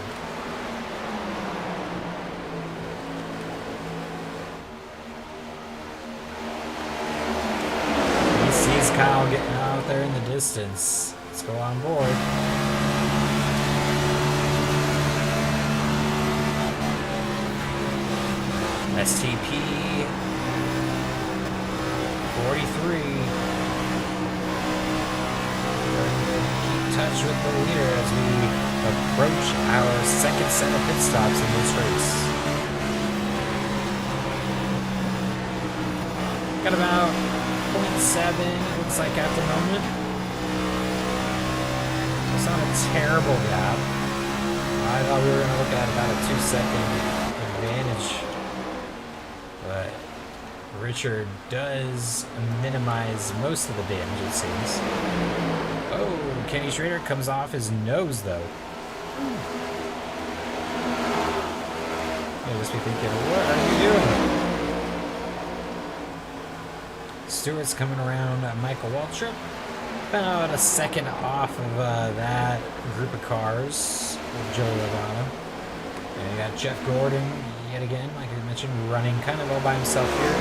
He sees Kyle getting out there in the distance. Let's go on board. STP 43. Touch with the leader as we approach our second set of pit stops in this race. Got about 0.7, it looks like, at the moment. It's not a terrible gap. I thought we were going to look at about a 2-second advantage. But Richard does minimize most of the damage, it seems. Oh, Kenny Schrader comes off his nose, though. You'll just be thinking, what are you doing? Stewart's coming around Michael Waltrip. About a second off of that group of cars with Joe Logano. And you got Jeff Gordon yet again, like I mentioned, running kind of all by himself here.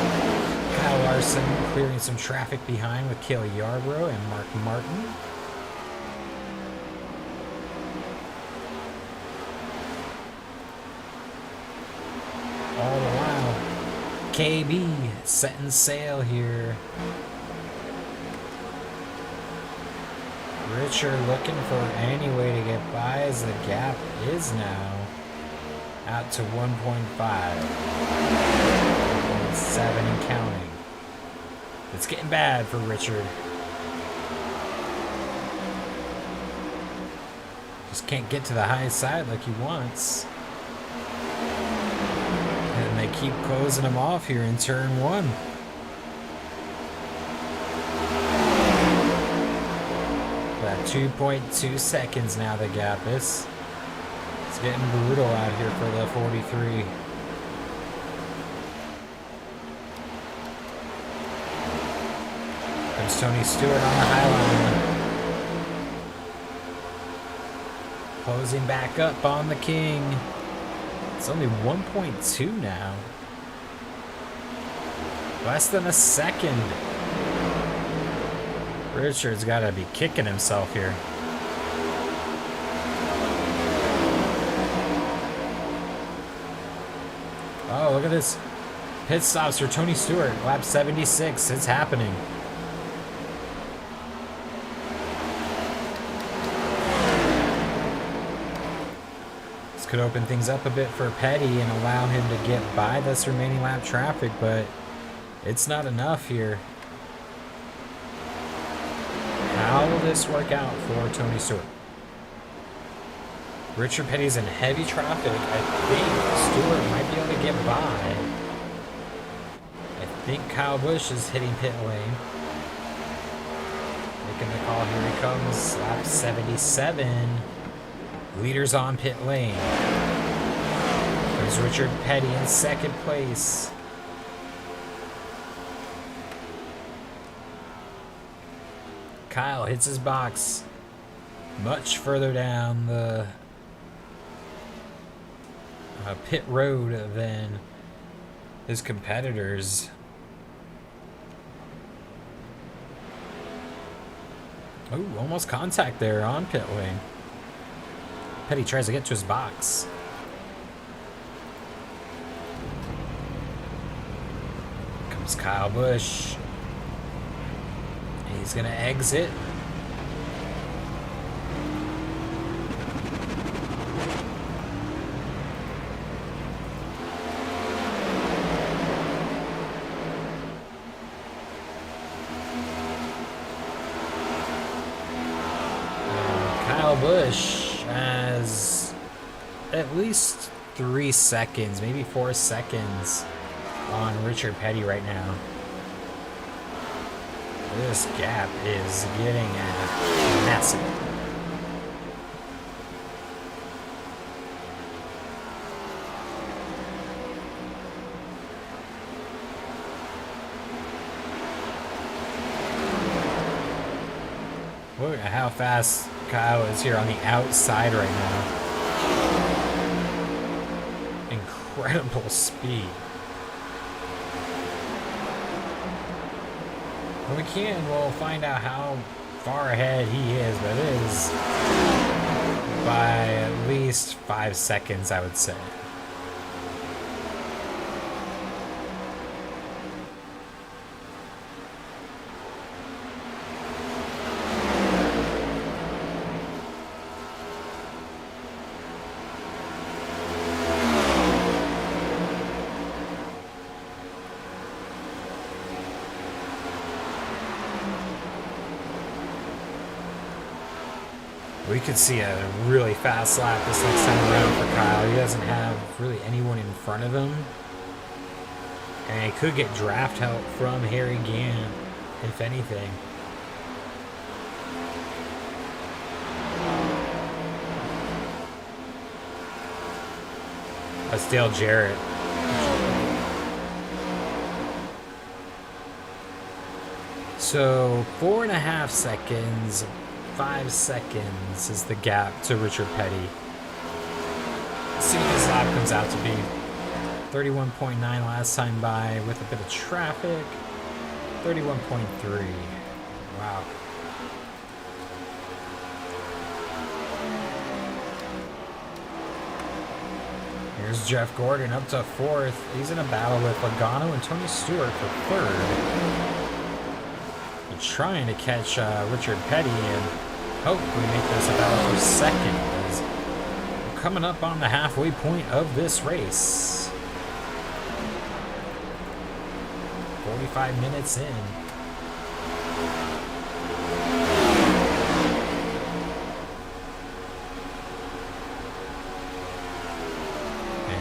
Kyle Larson clearing some traffic behind with Cale Yarbrough and Mark Martin. All the while, KB setting sail here. Richard looking for any way to get by as the gap is now out to 1.5. 1.7 and counting. It's getting bad for Richard. Just can't get to the high side like he wants. And they keep closing him off here in turn 1. About 2.2 seconds now the gap is. It's getting brutal out here for the 43. Comes Tony Stewart on the high line. Closing back up on the king. It's only 1.2 now. Less than a second. Richard's got to be kicking himself here. Oh, look at this. Pit stops for Tony Stewart. Lap 76. It's happening. This could open things up a bit for Petty and allow him to get by this remaining lap traffic, but it's not enough here. How will this work out for Tony Stewart? Richard Petty's in heavy traffic. I think Stewart might be able to get by. I think Kyle Busch is hitting pit lane. Making the call. Here he comes. Lap 77. Leaders on pit lane. There's Richard Petty in second place. Kyle hits his box much further down the pit road than his competitors. Oh, almost contact there on pit lane. Petty tries to get to his box. Comes Kyle Busch. He's gonna exit. Kyle Busch has at least 3 seconds, maybe 4 seconds on Richard Petty right now. This gap is getting massive. Look at how fast Kyle is here on the outside right now. Incredible speed. When we can, we'll find out how far ahead he is, but it is by at least 5 seconds, I would say. We could see a really fast lap this next time around for Kyle. He doesn't have really anyone in front of him. And he could get draft help from Harry Gant, if anything. That's Dale Jarrett. So 4.5 seconds. 5 seconds is the gap to Richard Petty. see what this lap comes out to be. 31.9 last time by with a bit of traffic. 31.3. Wow. Here's Jeff Gordon up to 4th. He's in a battle with Logano and Tony Stewart for 3rd. They're trying to catch Richard Petty and hopefully make this a battle for 2nd. As we're coming up on the halfway point of this race. 45 minutes in.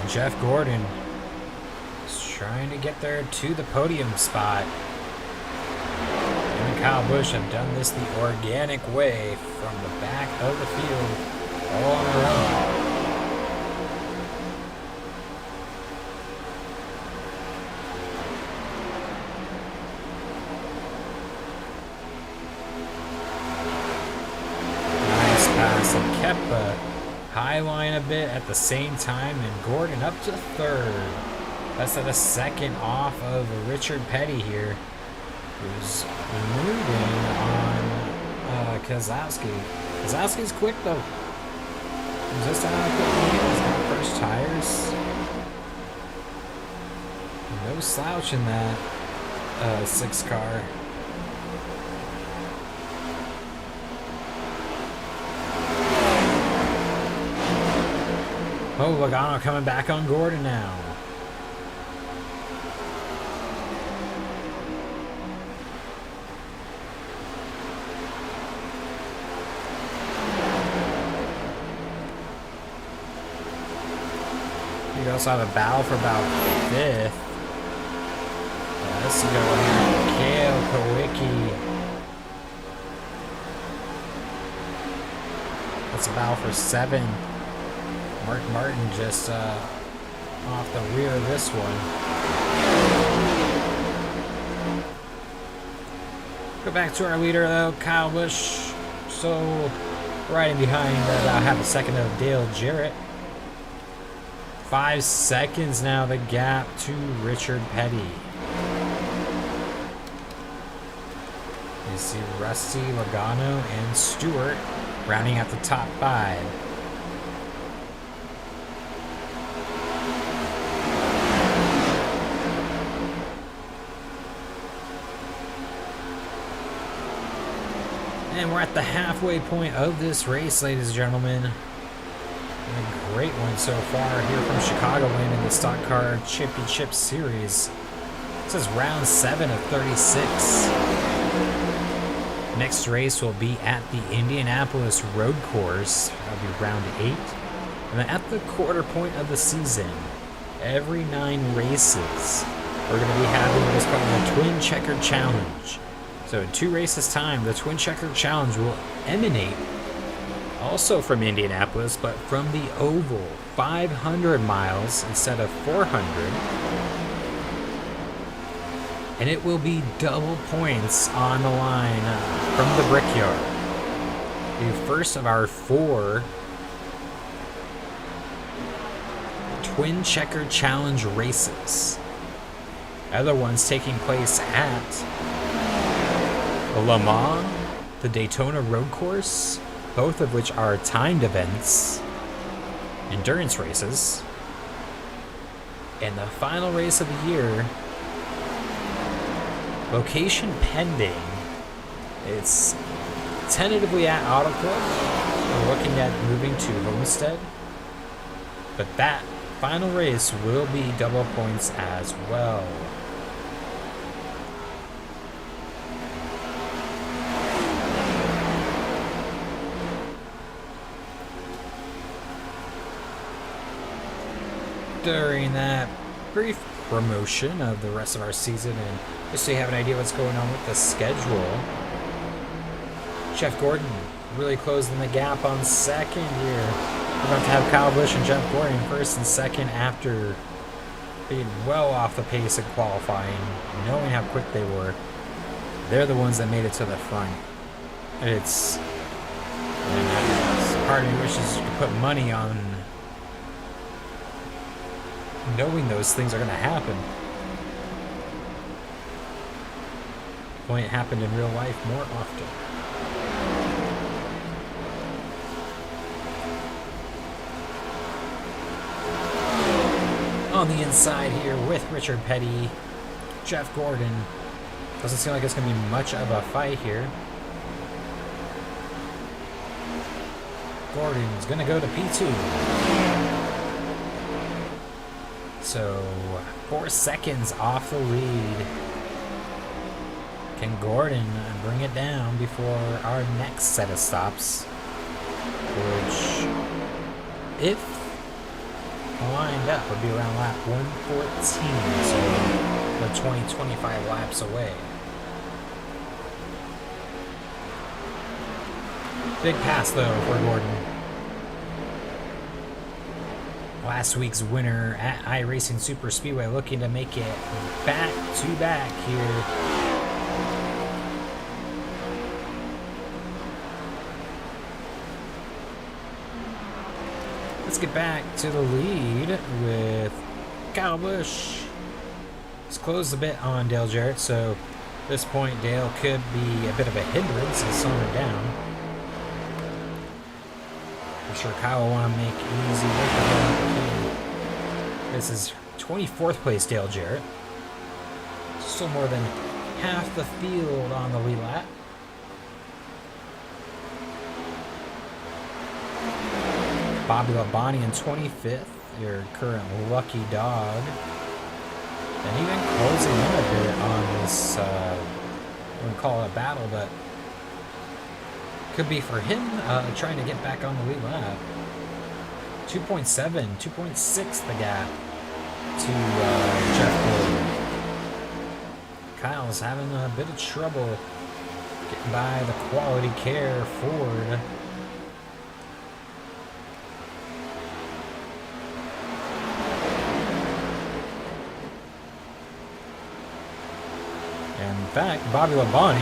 Jeff Gordon is trying to get there to the podium spot. Him and Kyle Busch have done this the organic way from the back of the field, all on their own. Nice pass and Kepka high line a bit at the same time, and Gordon up to 3rd. That's at a 2nd off of Richard Petty here, who's moving on Keselowski. Keselowski's quick though. Is this down on quick lead? He's got first tires. No slouch in that 6 car. Oh, Logano coming back on Gordon now. You also have a battle for about 5th. Let's go here. Kale Kowicki. That's a battle for 7th. Mark Martin just off the rear of this one. Go back to our leader though, Kyle Busch. So riding behind half a second of Dale Jarrett. 5 seconds now the gap to Richard Petty. You see Rusty, Logano, and Stewart rounding out the top 5. And we're at the halfway point of this race, ladies and gentlemen. And a great one so far here from Chicagoland in the Stock Car Championship Series. This is round 7 of 36. Next race will be at the Indianapolis Road Course. That'll be round 8. And then at the quarter point of the season, every 9 races, we're going to be having what is called the Twin Checkered Challenge. So in 2 races time, the Twin Checkered Challenge will emanate also from Indianapolis, but from the oval, 500 miles instead of 400. And it will be double points on the line from the Brickyard. The first of our 4 Twin Checkered Challenge races. Other ones taking place at Le Mans, the Daytona Road Course, both of which are timed events, endurance races, and the final race of the year, location pending. It's tentatively at Auto Club. We're looking at moving to Homestead, but that final race will be double points as well. During that brief promotion of the rest of our season, and just so you have an idea what's going on with the schedule, Jeff Gordon really closing the gap on 2nd here. We're about to have Kyle Busch and Jeff Gordon 1st and 2nd after being well off the pace in qualifying, knowing how quick they were. They're the ones that made it to the front. It's part of me wishes you could put money on knowing those things are going to happen. Only it happened in real life more often. On the inside here with Richard Petty, Jeff Gordon. Doesn't seem like it's going to be much of a fight here. Gordon's going to go to P2. So, 4 seconds off the lead. Can Gordon bring it down before our next set of stops? Which, if lined up, would be around lap 114. So, we're 20-25 laps away. Big pass, though, for Gordon. Last week's winner at iRacing Super Speedway looking to make it back-to-back here. Let's get back to the lead with Kyle Busch. Let's close a bit on Dale Jarrett, so at this point Dale could be a bit of a hindrance to slow him down. I'm sure Kyle will want to make easy work of him. This is 24th place Dale Jarrett. Still more than half the field on the lead lap. Bobby Labonte in 25th, your current lucky dog. And even closing in a bit on this, I wouldn't call it a battle, but could be for him trying to get back on the lead lap. 2.7, 2.6 the gap to Jeff Gordon. Kyle's having a bit of trouble getting by the Quality Care Ford. In fact, Bobby Labonte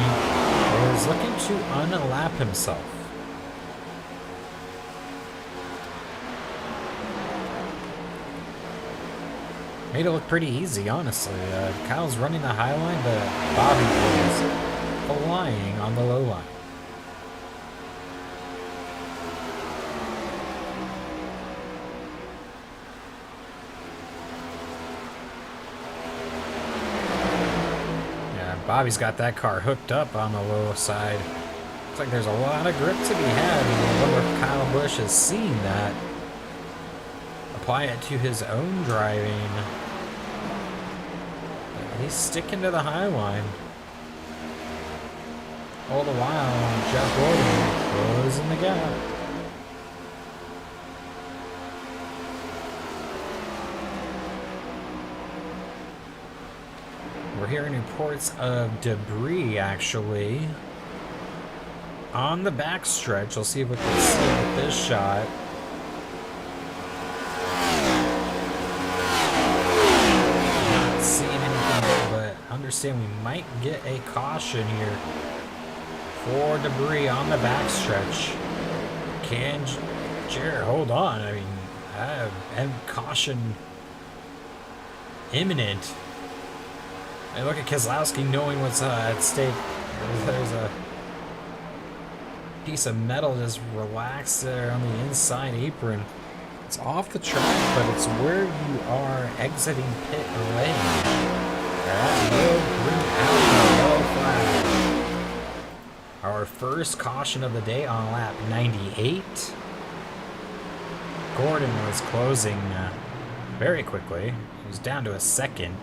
is looking to unlap himself. Made it look pretty easy, honestly. Kyle's running the high line, but Bobby is flying on the low line. Bobby's got that car hooked up on the low side. Looks like there's a lot of grip to be had. I wonder if Kyle Busch has seen that. Apply it to his own driving. He's sticking to the high line. All the while, Jeff Gordon closing the gap. We're hearing reports of debris, actually, on the backstretch. We'll see if we can see it with this shot. Not seeing anything, but understand we might get a caution here for debris on the backstretch. Can Jarrett hold on? I mean, and caution imminent. And look at Keselowski knowing what's at stake. There's a piece of metal just relaxed there on the inside apron. It's off the track, but it's where you are exiting pit lane. That will bring out the yellow flag. Our first caution of the day on lap 98. Gordon was closing very quickly. He was down to a second.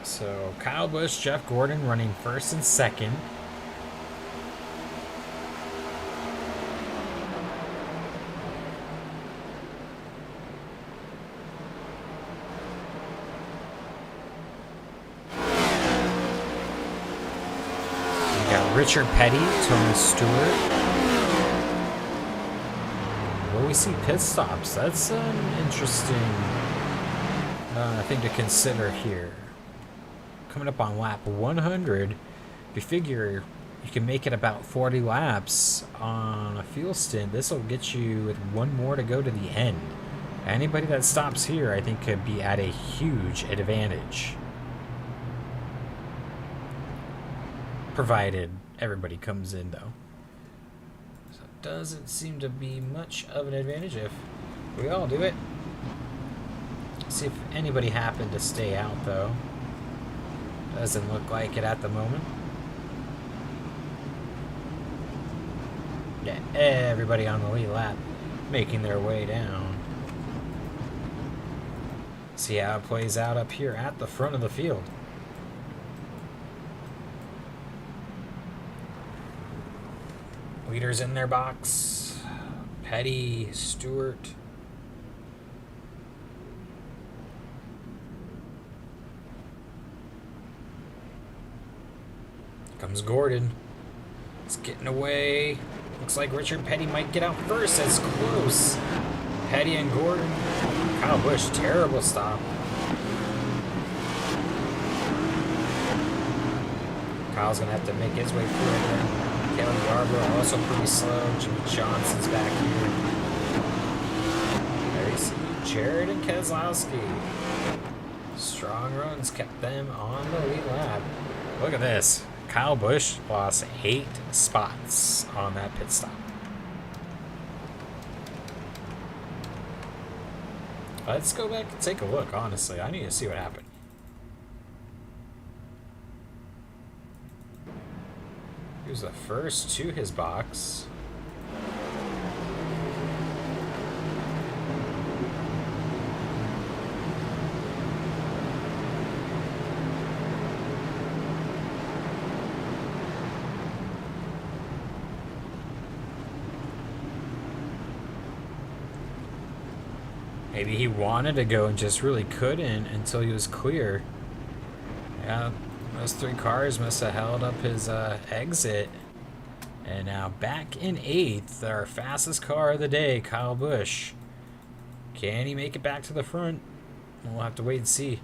So Kyle Busch, Jeff Gordon running first and second. We got Richard Petty, Tony Stewart. Will we see pit stops? That's an interesting thing to consider here. Coming up on lap 100, you figure You can make it about 40 laps on a fuel stint. This will get you with one more to go to the end. Anybody that stops here, I think, could be at a huge advantage. Provided everybody comes in, though. So it doesn't seem to be much of an advantage if we all do it. See if anybody happened to stay out, though. Doesn't look like it at the moment. Yeah, everybody on the lead lap making their way down. See how it plays out up here at the front of the field. Leaders in their box. Petty, Stewart. Comes Gordon. It's getting away. Looks like Richard Petty might get out first. That's close. Petty and Gordon. Kyle Busch, terrible stop. Kyle's going to have to make his way through again. Kelly Yarbrough also pretty slow. Jimmy Johnson's back here. There you see Jared and Keselowski. Strong runs kept them on the lead lap. Look at this. Kyle Busch lost 8 spots on that pit stop. Let's go back and take a look, honestly. I need to see what happened. He was the first to his box. Maybe he wanted to go and just really couldn't until he was clear. Yeah, those 3 cars must have held up his exit. And now back in 8th, our fastest car of the day, Kyle Busch. Can he make it back to the front? We'll have to wait and see.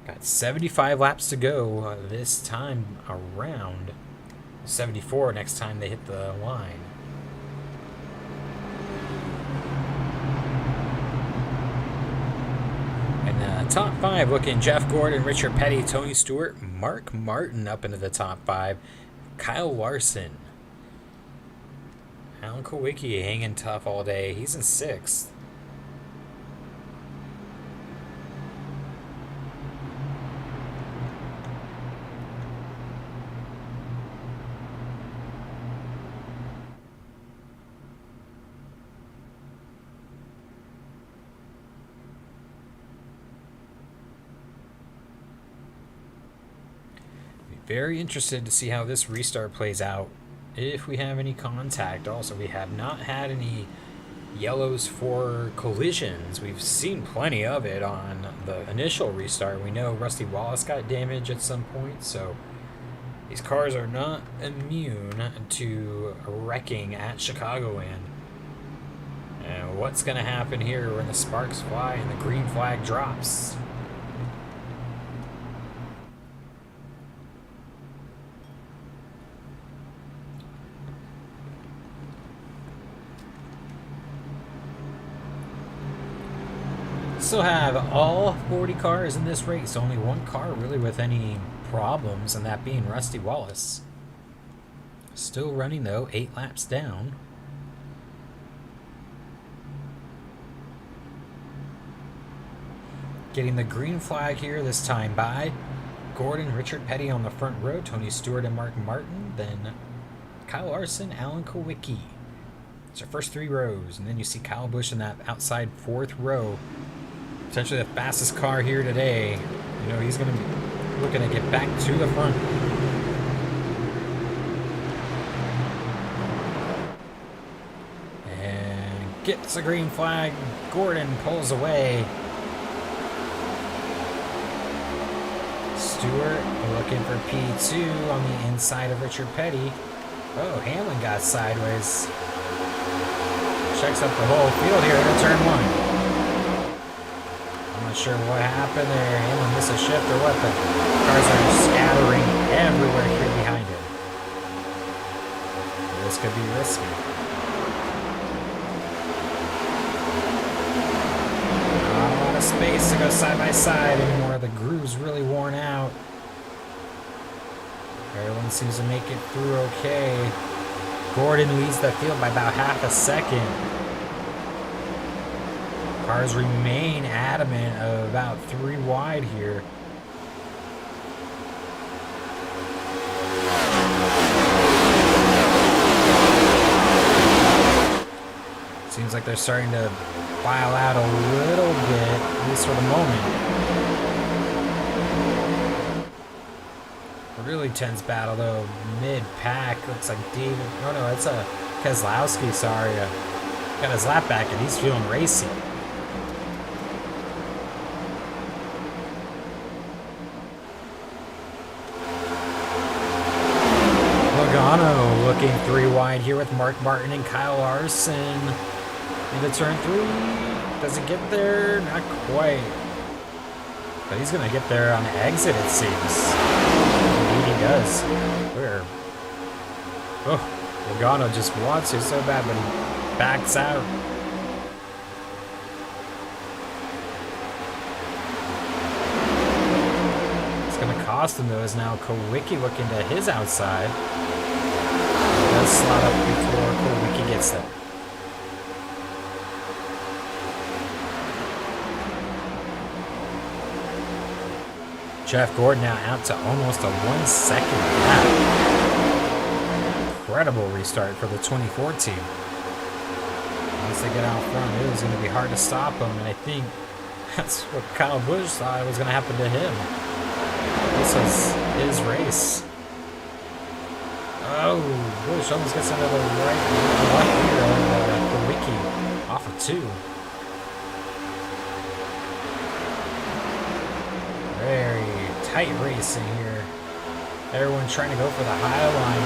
Got 75 laps to go this time around. 74 next time they hit the line. Top 5 looking Jeff Gordon, Richard Petty, Tony Stewart, Mark Martin up into the top 5, Kyle Larson. Alan Kulwicki hanging tough all day. He's in 6th. Very interested to see how this restart plays out. If we have any contact. Also, we have not had any yellows for collisions. We've seen plenty of it on the initial restart. We know Rusty Wallace got damage at some point, so these cars are not immune to wrecking at Chicagoland. And what's going to happen here when the sparks fly and the green flag drops? Still have all 40 cars in this race. Only one car really with any problems, and that being Rusty Wallace. Still running though, 8 laps down. Getting the green flag here this time by Gordon, Richard Petty on the front row, Tony Stewart and Mark Martin, then Kyle Larson, Alan Kulwicki. It's our first 3 rows, and then you see Kyle Busch in that outside 4th row. Potentially the fastest car here today. You know, he's going to be looking to get back to the front. And gets a green flag. Gordon pulls away. Stewart looking for P2 on the inside of Richard Petty. Oh, Hamlin got sideways. Checks up the whole field here into turn 1. I'm not sure what happened there. Him miss a shift or what, but cars are scattering everywhere here behind him. This could be risky. Not a lot of space to go side by side anymore. The groove's really worn out. Everyone seems to make it through okay. Gordon leads the field by about half a second. Cars remain adamant of about 3 wide here. Seems like they're starting to file out a little bit, at least for the moment. Really tense battle though, mid-pack. Looks like David, oh no, it's a Keselowski, sorry. Got his lap back and he's feeling racy. Logano looking 3 wide here with Mark Martin and Kyle Larson. Into turn 3, does it get there? Not quite. But he's gonna get there on the exit, it seems. Indeed he does. Where? Oh, Logano just wants to so bad, but he backs out. It's gonna cost him though, as now Kowicki looking to his outside. He does slot up before Kowicki gets there. Jeff Gordon now out to almost a 1 second gap. Incredible restart for the 24 team. Once they get out front, it was going to be hard to stop them, and I think that's what Kyle Busch thought was going to happen to him. This was his race. Oh, Busch almost gets into the left rear of the wiki off of 2. Very tight racing here. Everyone trying to go for the high line.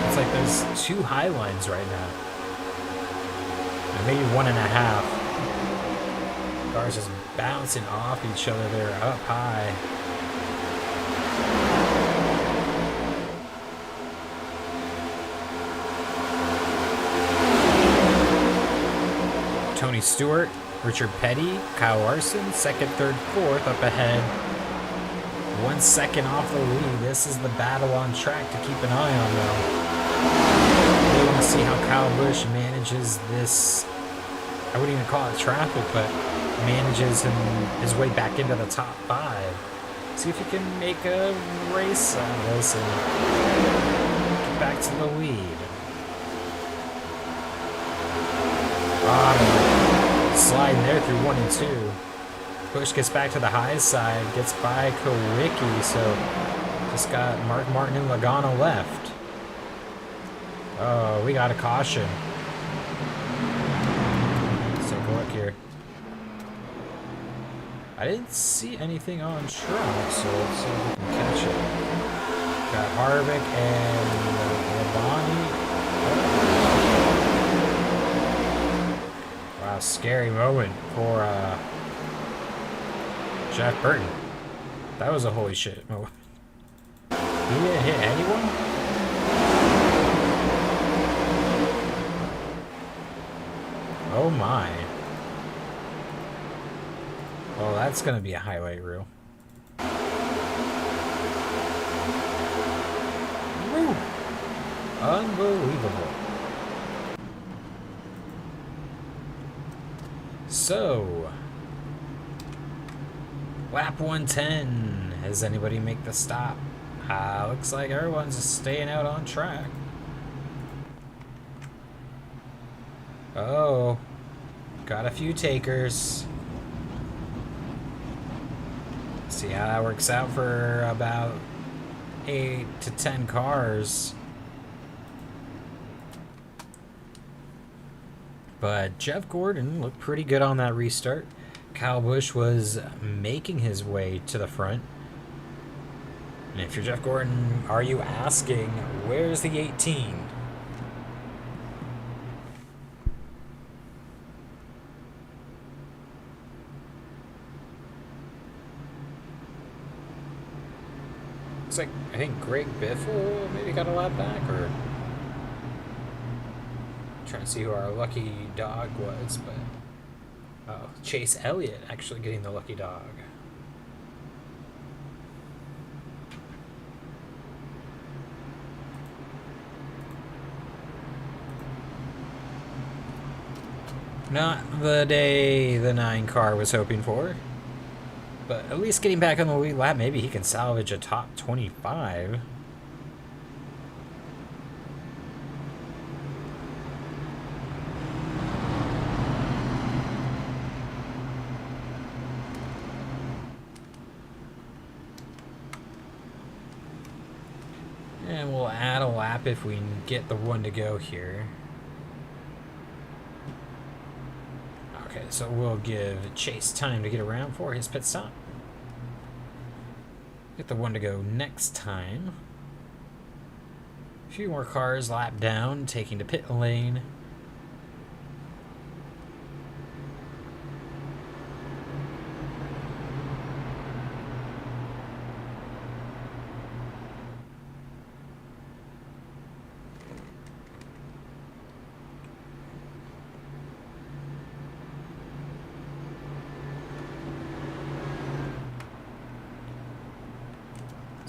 It's like there's 2 high lines right now. And maybe 1.5. Cars just bouncing off each other. They're up high. Tony Stewart, Richard Petty, Kyle Larson, 2nd, 3rd, 4th up ahead. 1 second off the lead. This is the battle on track to keep an eye on though. We want to see how Kyle Busch manages this, I wouldn't even call it traffic, but manages his way back into the top 5. See if he can make a race out of this and get back to the lead. Sliding there through 1 and 2. Busch gets back to the high side, gets by Kowicki, so just got Mark Martin and Logano left. Oh, we got a caution. Let's take a look here. I didn't see anything on track, so let's see if we can catch it. Got Harvick and Labonte. Wow, scary moment for Jeff Burton. That was a holy shit moment. He didn't hit anyone? Oh my. Oh, that's gonna be a highlight reel. Woo! Unbelievable. So, lap 110. Has anybody make the stop? Looks like everyone's just staying out on track. Oh, got a few takers. See how that works out for about 8 to 10 cars. But Jeff Gordon looked pretty good on that restart. Kyle Busch was making his way to the front. And if you're Jeff Gordon, are you asking, where's the 18? Looks like, I think Greg Biffle maybe got a lap back, or trying to see who our lucky dog was, but oh, Chase Elliott actually getting the lucky dog. Not the day the 9 car was hoping for, but at least getting back on the lead lap, maybe he can salvage a top 25. And we'll add a lap if we can get the one to go here. Okay, so we'll give Chase time to get around for his pit stop. Get the one to go next time. A few more cars lap down, taking to pit lane.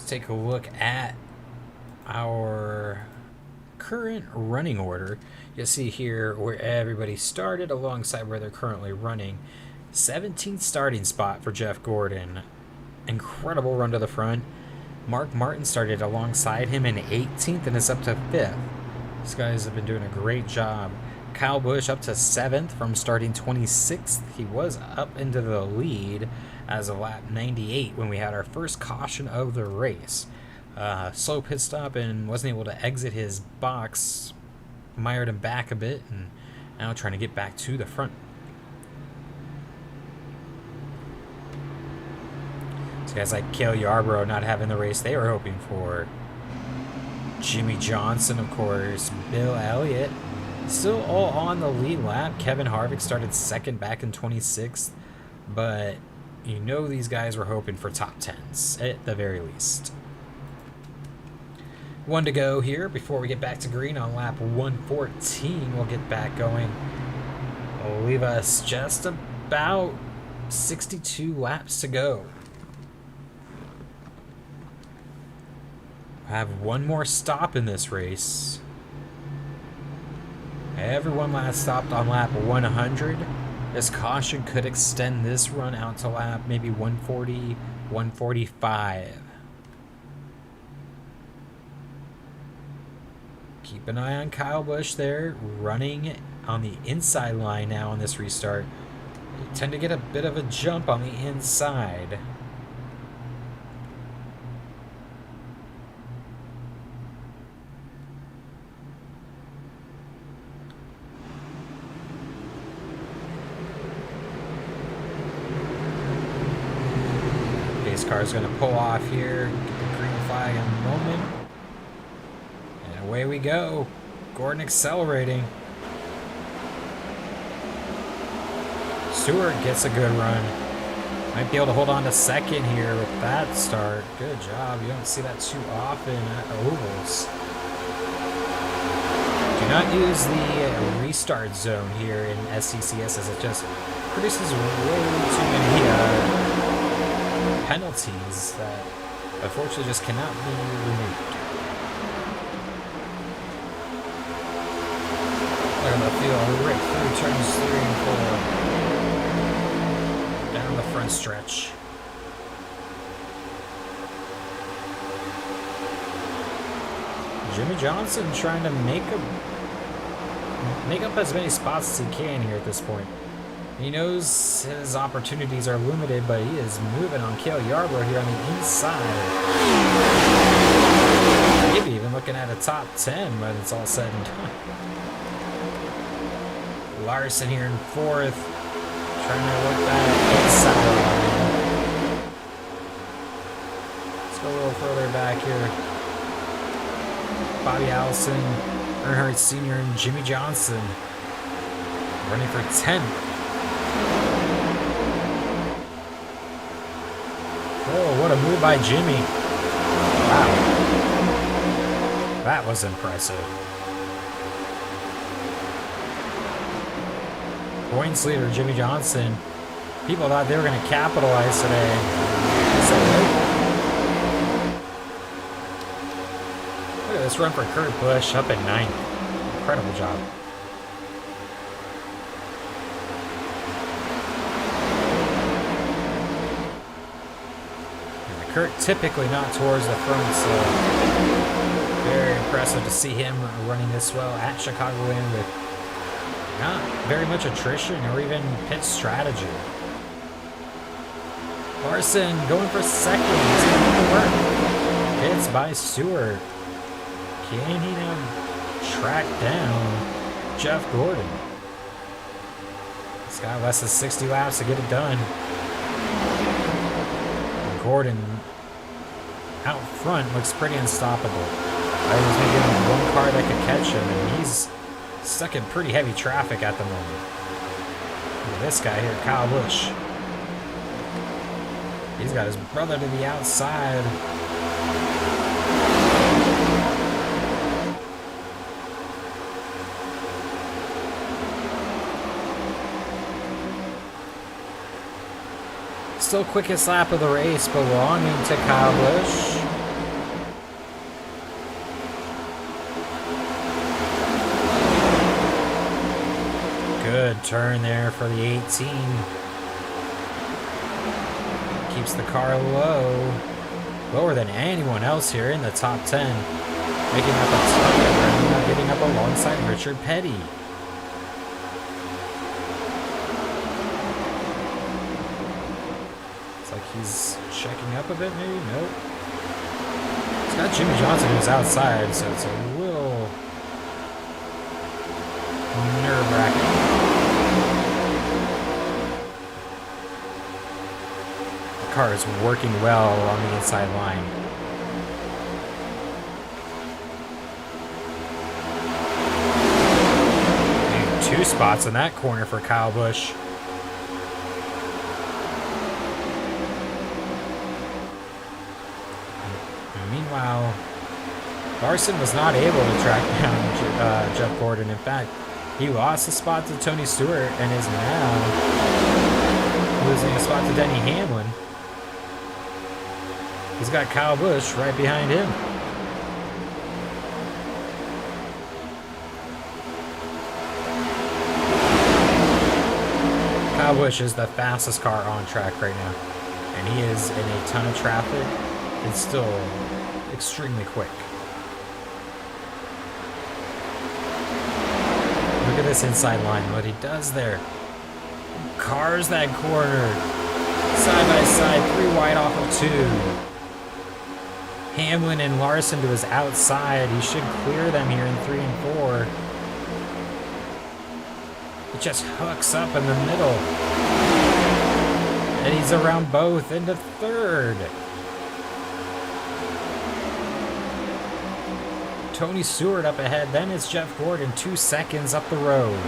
Take a look at our current running order. You'll see here where everybody started alongside where they're currently running. 17th starting spot for Jeff Gordon. Incredible run to the front. Mark Martin started alongside him in 18th and is up to 5th. These guys have been doing a great job. Kyle Busch up to 7th from starting 26th. He was up into the lead as of lap 98 when we had our first caution of the race. Slow pit stop and wasn't able to exit his box. Mired him back a bit and now trying to get back to the front. So guys like Cale Yarborough not having the race they were hoping for. Jimmy Johnson, of course. Bill Elliott still all on the lead lap. Kevin Harvick started second back in 26th, but you know these guys were hoping for top 10s at the very least. One to go here before we get back to green on lap 114. We'll get back going. It'll leave us just about 62 laps to go. I have one more stop in this race. Everyone last stopped on lap 100. This caution could extend this run out to lap maybe 140, 145. Keep an eye on Kyle Busch there, running on the inside line now on this restart. They tend to get a bit of a jump on the inside. Car's going to pull off here, get the green flag in a moment, and away we go. Gordon accelerating. Stewart gets a good run. Might be able to hold on to second here with that start. Good job. You don't see that too often at ovals. Do not use the restart zone here in SCCS as it just produces way too many penalties that unfortunately just cannot be removed. Look at the field right through turns 3 and 4. Down the front stretch. Jimmy Johnson trying to make up as many spots as he can here at this point. He knows his opportunities are limited, but he is moving on Cale Yarborough here on the inside. Maybe even looking at a top 10 when it's all said and done. Larson here in 4th, trying to work that inside. Let's go a little further back here. Bobby Allison, Earnhardt Sr., and Jimmy Johnson running for 10th. Oh, what a move by Jimmy. Wow. That was impressive. Points leader Jimmy Johnson. People thought they were going to capitalize today. So, look at this run for Kurt Busch up at 9th. Incredible job. Kurt typically not towards the front, so very impressive to see him running this well at Chicagoland with not very much attrition or even pit strategy. Larson going for second. He's going to make it work. Pits by Stewart. Can he now track down Jeff Gordon? He's got less than 60 laps to get it done. Gordon out front looks pretty unstoppable. There's maybe only one car that could catch him, and he's stuck in pretty heavy traffic at the moment. Look at this guy here, Kyle Busch. He's got his brother to the outside. Still quickest lap of the race belonging to Kyle Busch. Good turn there for the 18. Keeps the car low. Lower than anyone else here in the top 10. Making up a ton of ground, now getting up alongside Richard Petty. He's checking up a bit, maybe? Nope. He's got Jimmy Johnson who's outside, so it's a little nerve-wracking. The car is working well on the inside line. And 2 spots in that corner for Kyle Busch. Meanwhile, Larson was not able to track down Jeff Gordon. In fact, he lost a spot to Tony Stewart and is now losing a spot to Denny Hamlin. He's got Kyle Busch right behind him. Kyle Busch is the fastest car on track right now, and he is in a ton of traffic. It's still extremely quick. Look at this inside line, what he does there. Cars that corner. Side by side, 3 wide off of 2. Hamlin and Larson to his outside. He should clear them here in 3 and 4. It just hooks up in the middle. And he's around both into 3rd. Tony Stewart up ahead, then it's Jeff Gordon 2 seconds up the road.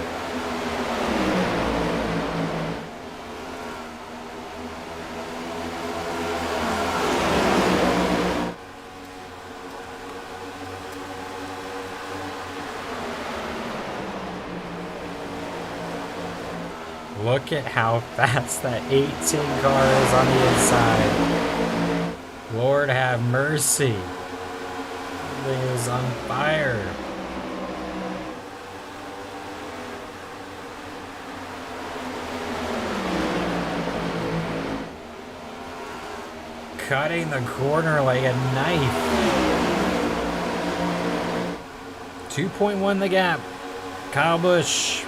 Look at how fast that 18 car is on the inside. Lord have mercy. Thing is on fire. Cutting the corner like a knife. 2.1 the gap. Kyle Busch.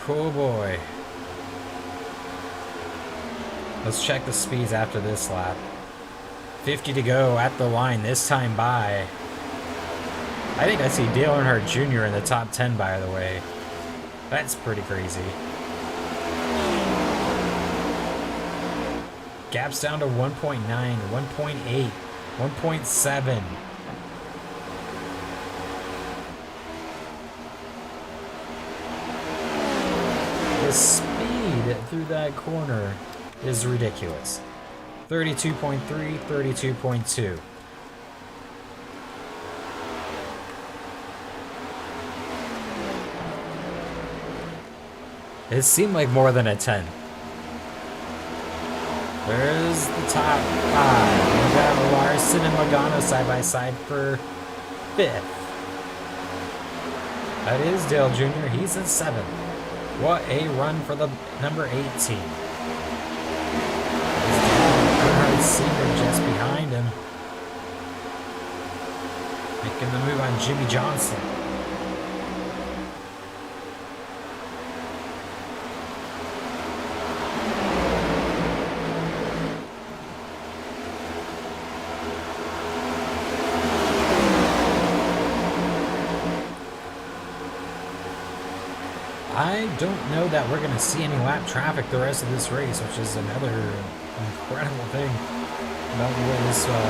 Oh boy. Let's check the speeds after this lap. 50 to go at the line, this time by. I think I see Dale Earnhardt Jr. in the top 10, by the way. That's pretty crazy. Gaps down to 1.9, 1.8, 1.7. speed through that corner is ridiculous. 32.3, 32.2. It seemed like more than a 10. There's the top 5. We got Larson and Logano side by side for 5th. That is Dale Jr. He's in 7th. What a run for the number 18. Earnhardt Sr. just behind him. Making the move on Jimmy Johnson. I don't know that we're going to see any lap traffic the rest of this race, which is another incredible thing about the way this one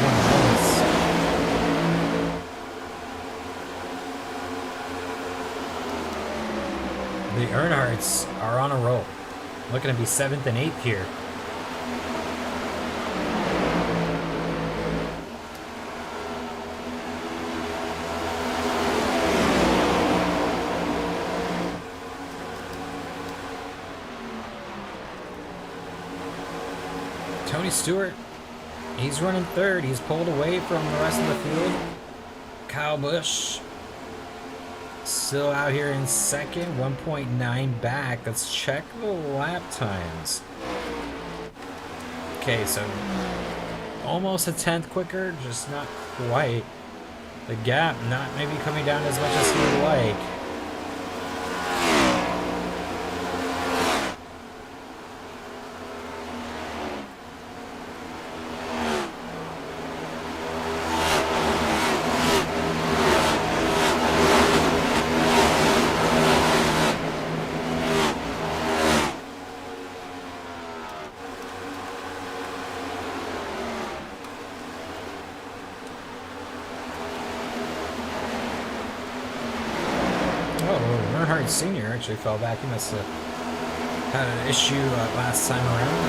runs. The Earnhardts are on a roll. Looking to be 7th and 8th here. Tony Stewart, he's running 3rd. He's pulled away from the rest of the field. Kyle Busch still out here in 2nd, 1.9 back. Let's check the lap times. Okay, so almost a 10th quicker, just not quite. The gap not maybe coming down as much as he would like. Earnhardt Sr. actually fell back. He must have had an issue last time around.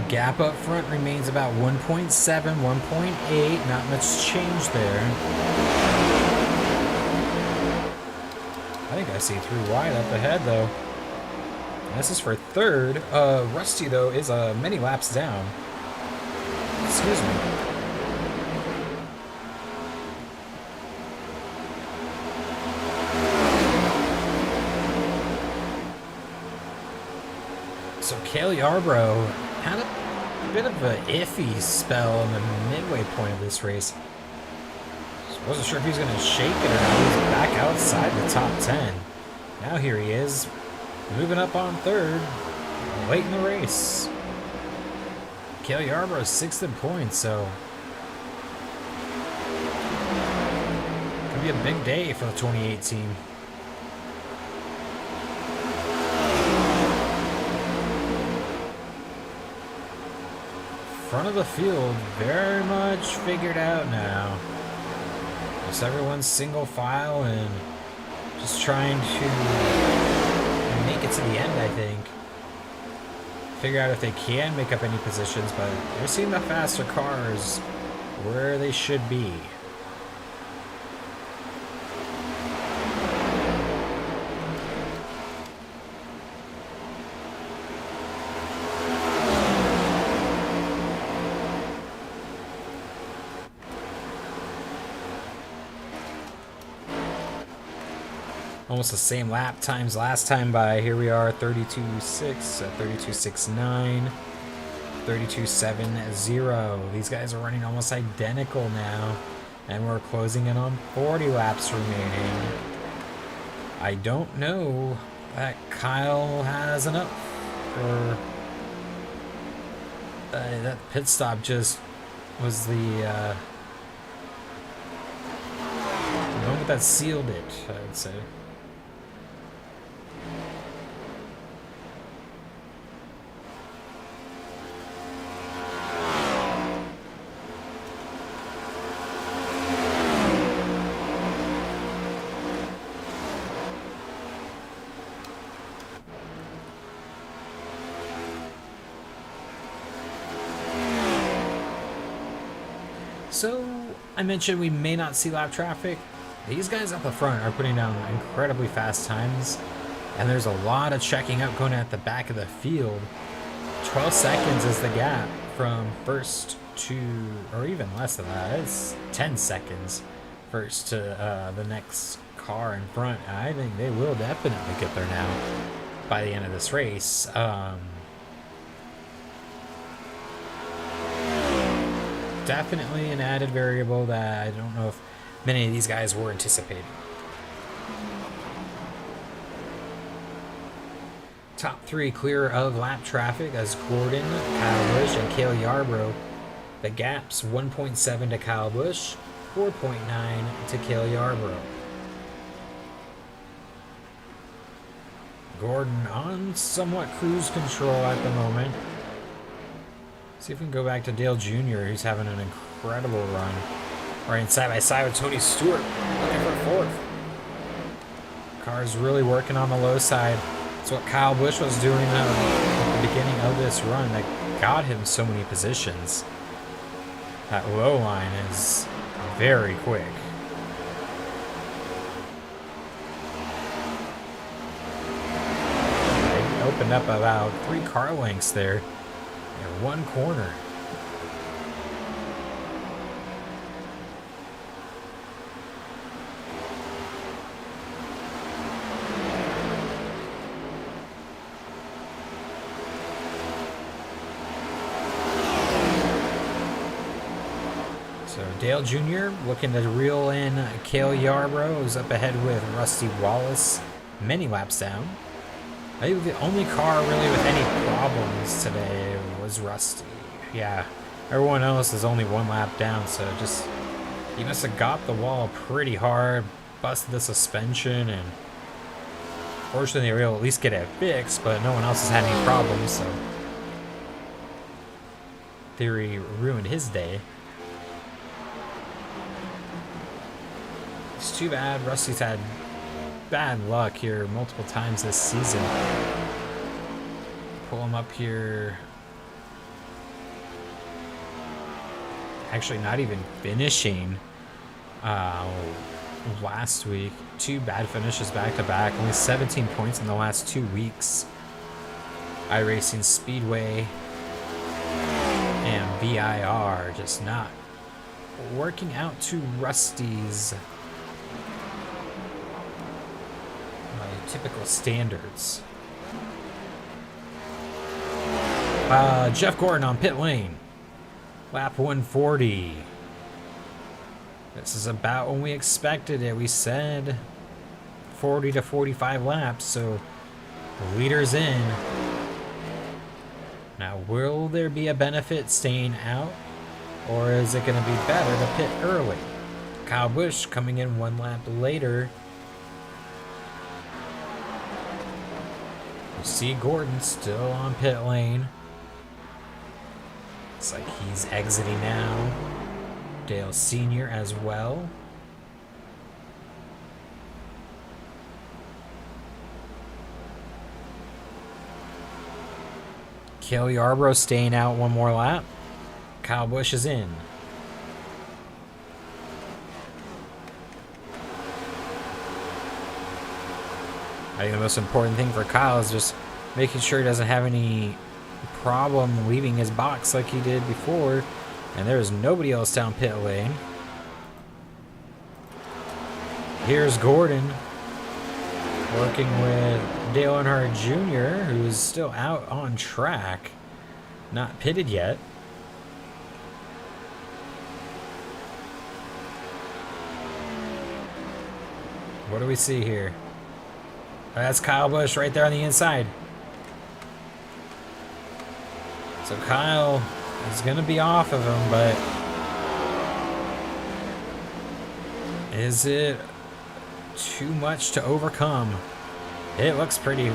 Gap up front remains about 1.7, 1.8. Not much change there. I think I see 3 wide up ahead, though. This is for 3rd. Rusty, though, is many laps down. Excuse me. So Cale Yarborough had a bit of an iffy spell in the midway point of this race. Just wasn't sure if he was going to shake it or not. He was back outside the top 10. Now here he is, moving up on 3rd, late in the race. Cale Yarborough is 6th in points, so could be a big day for the 2018. Front of the field very much figured out now. Just everyone's single file and just trying to make it to the end, I think. Figure out if they can make up any positions, but they're seeing the faster cars where they should be. Almost the same lap times last time by. Here we are, 32.6, 32.69, 32.70. These guys are running almost identical now, and we're closing in on 40 laps remaining. I don't know that Kyle has enough, or that pit stop just was the moment that sealed it, I would say. So, I mentioned we may not see lap traffic. These guys up the front are putting down incredibly fast times, and there's a lot of checking up going at the back of the field. 12 seconds is the gap from first to, or even less than that. It's 10 seconds first to the next car in front. I think they will definitely get there now by the end of this race. Definitely an added variable that I don't know if many of these guys were anticipating. Top three clear of lap traffic as Gordon, Kyle Busch, and Cale Yarborough. The gap's 1.7 to Kyle Busch, 4.9 to Cale Yarborough. Gordon on somewhat cruise control at the moment. See if we can go back to Dale Jr., who's having an incredible run. Right side by side with Tony Stewart, looking for fourth. Car's really working on the low side. It's what Kyle Busch was doing at the beginning of this run that got him so many positions. That low line is very quick. They opened up about 3 car lengths there in one corner. So Dale Jr. looking to reel in Cale Yarborough, who's up ahead with Rusty Wallace, many laps down. I think the only car really with any problems today was Rusty. Yeah, everyone else is only 1 lap down, so just he must have got the wall pretty hard, busted the suspension, and fortunately they were able to at least get it fixed, but no one else has had any problems, so theory ruined his day. It's too bad Rusty's had bad luck here multiple times this season. Pull him up here. Actually not even finishing last week. 2 bad finishes back to back. Only 17 points in the last 2 weeks. iRacing Speedway and VIR just not working out to Rusty's typical standards. Jeff Gordon on pit lane. Lap 140. This is about when we expected it. We said 40 to 45 laps, so the leader's in. Now, will there be a benefit staying out, or is it going to be better to pit early? Kyle Busch coming in 1 lap later. You see Gordon still on pit lane. Looks like he's exiting now. Dale Sr. as well. Cale Yarborough staying out 1 more lap. Kyle Busch is in. I think the most important thing for Kyle is just making sure he doesn't have any problem leaving his box like he did before. And there's nobody else down pit lane. Here's Gordon working with Dale Earnhardt Jr., who is still out on track, not pitted yet. What do we see here? That's Kyle Busch right there on the inside. So Kyle is going to be off of him, but is it too much to overcome? It looks pretty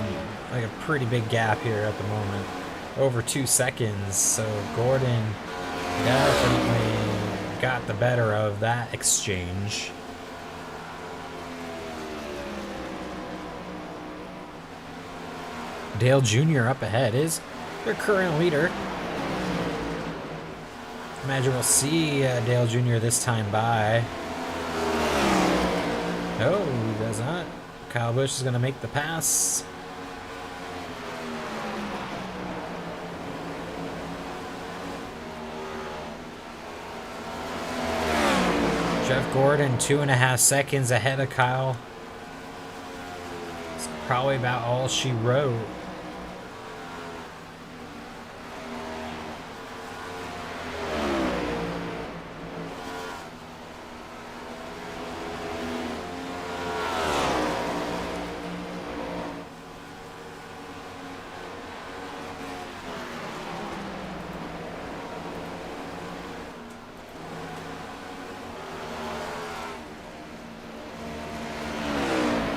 like a pretty big gap here at the moment. Over 2 seconds. So Gordon definitely got the better of that exchange. Dale Jr. up ahead is their current leader. Imagine we'll see Dale Jr. this time by. No, he does not. Kyle Busch is going to make the pass. Jeff Gordon, 2.5 seconds ahead of Kyle. It's probably about all she wrote.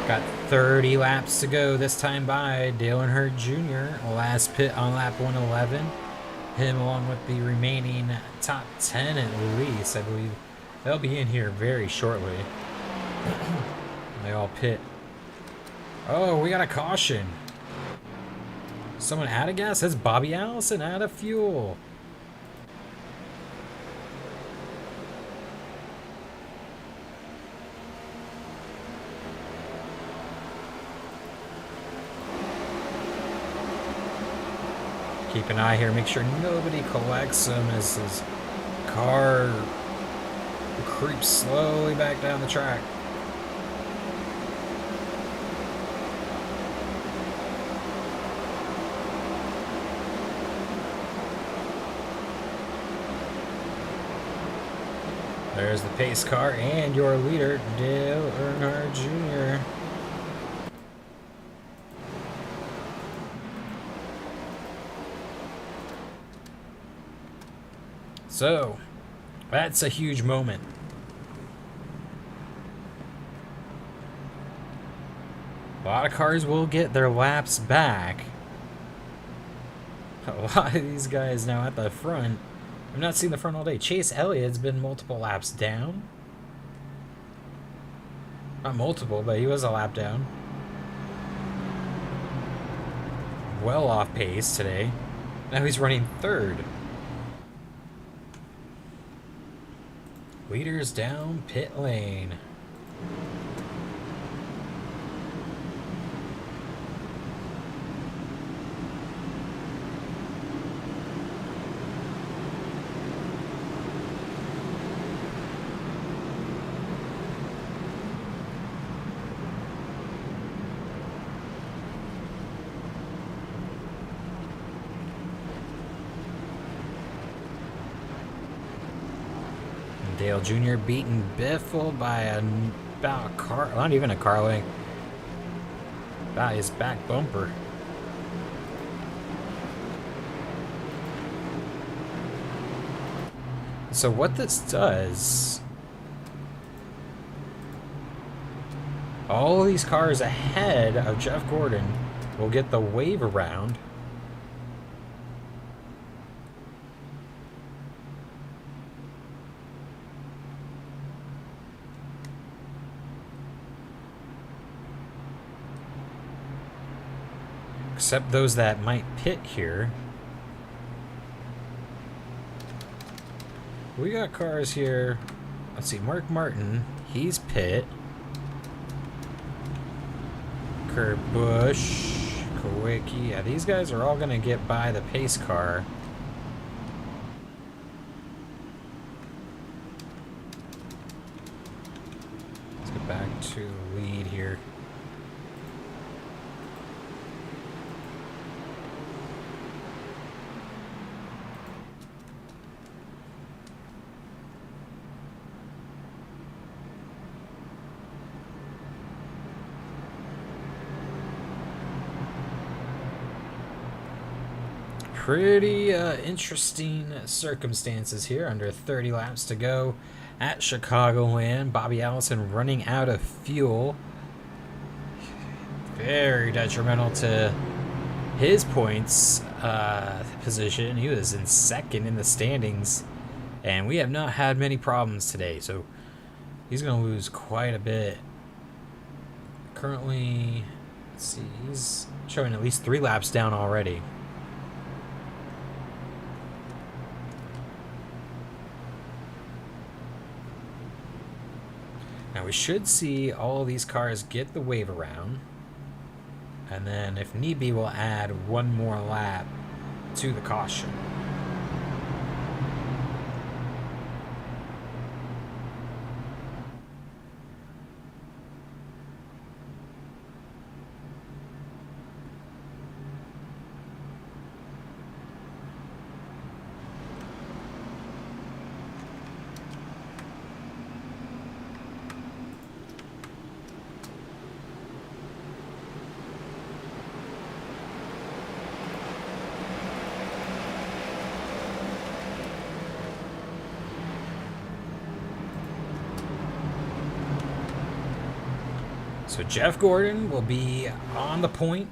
Got 30 laps to go this time by. Dale Earnhardt Jr. last pit on lap 111. Him along with the remaining top 10 at least, I believe. They'll be in here very shortly. They all pit. Oh, we got a caution. Someone out of gas? That's Bobby Allison out of fuel. Keep an eye here, make sure nobody collects him as his car creeps slowly back down the track. There's the pace car and your leader, Dale Earnhardt Jr. So, that's a huge moment. A lot of cars will get their laps back. A lot of these guys now at the front. I've not seen the front all day. Chase Elliott's been multiple laps down. Not multiple, but he was a lap down. Well off pace today. Now he's running third. Leaders down pit lane. Dale Jr. beaten Biffle by about a car, not even a car length, about his back bumper. So what this does, all of these cars ahead of Jeff Gordon will get the wave around. Except those that might pit here. We got cars here. Let's see, Mark Martin, he's pit. Kurt Busch, Kowicki. Yeah, these guys are all gonna get by the pace car. Let's get back to the lead here. Pretty interesting circumstances here. Under 30 laps to go at Chicagoland. Bobby Allison running out of fuel. Very detrimental to his points position. He was in second in the standings. And we have not had many problems today. So he's going to lose quite a bit. Currently, let's see, he's showing at least 3 laps down already. Now we should see all of these cars get the wave around. And then if need be, we'll add one more lap to the caution. So Jeff Gordon will be on the point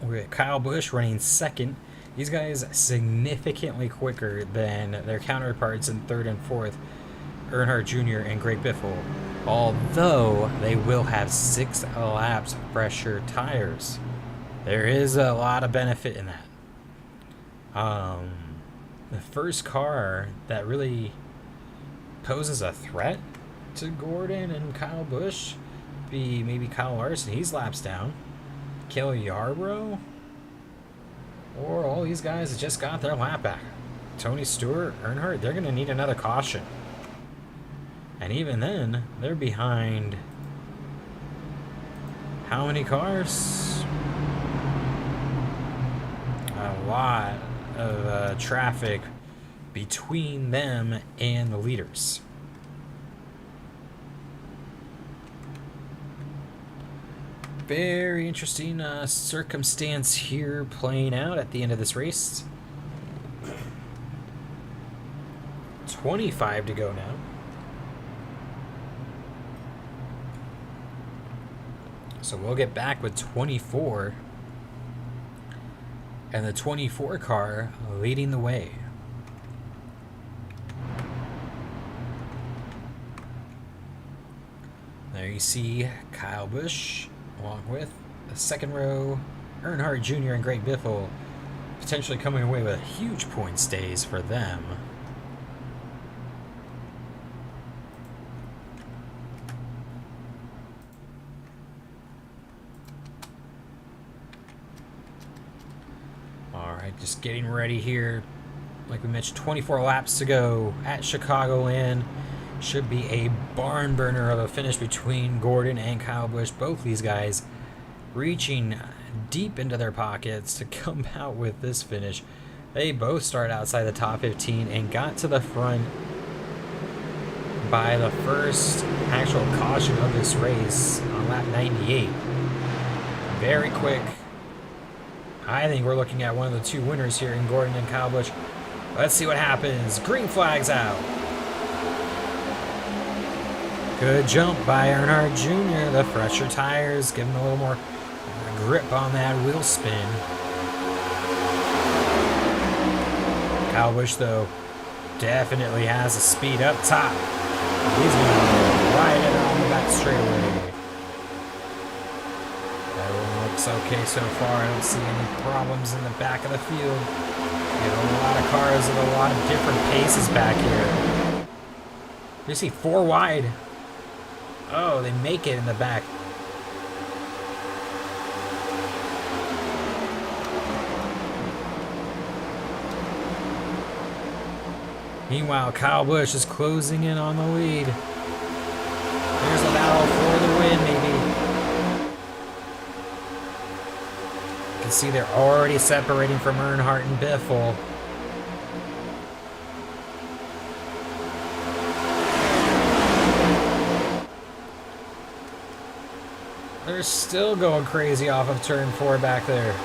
with Kyle Busch running second. These guys significantly quicker than their counterparts in third and fourth, Earnhardt Jr. and Greg Biffle, although they will have 6 laps fresher tires. There is a lot of benefit in that. The first car that really poses a threat to Gordon and Kyle Busch be maybe Kyle Larson. He's laps down. Kelly Yarbrough, or all these guys that just got their lap back. Tony Stewart, Earnhardt, they're going to need another caution. And even then, they're behind how many cars? A lot of traffic between them and the leaders. Very interesting circumstance here playing out at the end of this race. 25 to go now. So we'll get back with 24. And the 24 car leading the way. There you see Kyle Busch, along with the second row, Earnhardt Jr. and Greg Biffle, potentially coming away with huge point stays for them. Alright, just getting ready here. Like we mentioned, 24 laps to go at Chicagoland. Should be a barn burner of a finish between Gordon and Kyle Busch. Both these guys reaching deep into their pockets to come out with this finish. They both started outside the top 15 and got to the front by the first actual caution of this race on lap 98. Very quick. I think we're looking at one of the two winners here in Gordon and Kyle Busch. Let's see what happens. Green flag's out. Good jump by Earnhardt Jr. The fresher tires give him a little more grip on that wheel spin. Kyle Busch, though, definitely has a speed up top. He's going to ride it on the back straightaway. Everyone looks okay so far. I don't see any problems in the back of the field. We have a lot of cars at a lot of different paces back here. You see 4 wide. Oh, they make it in the back. Meanwhile, Kyle Busch is closing in on the lead. There's a battle for the win, maybe. You can see they're already separating from Earnhardt and Biffle. They're still going crazy off of turn 4 back there.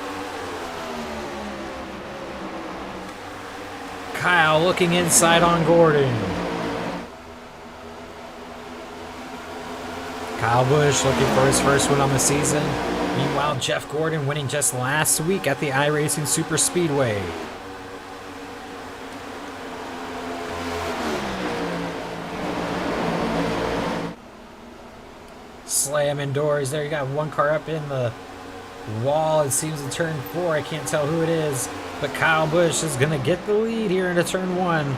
Kyle looking inside on Gordon. Kyle Busch looking for his first win on the season. Meanwhile, Jeff Gordon winning just last week at the iRacing Super Speedway. Slamming doors. There you got one car up in the wall. It seems to turn 4. I can't tell who it is. But Kyle Busch is going to get the lead here into turn 1.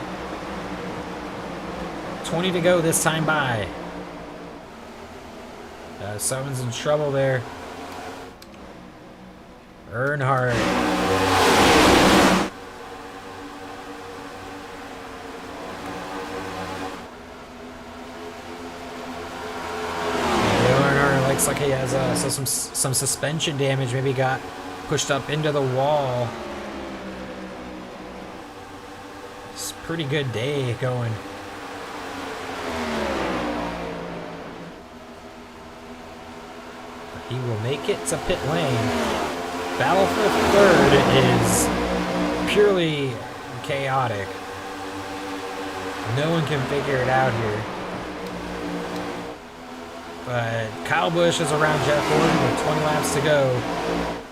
20 to go this time by. Someone's in trouble there. Earnhardt. Looks like he has some suspension damage. Maybe he got pushed up into the wall. It's a pretty good day going. He will make it to pit lane. Battle for third is purely chaotic. No one can figure it out here. But Kyle Busch is around Jeff Gordon with 20 laps to go.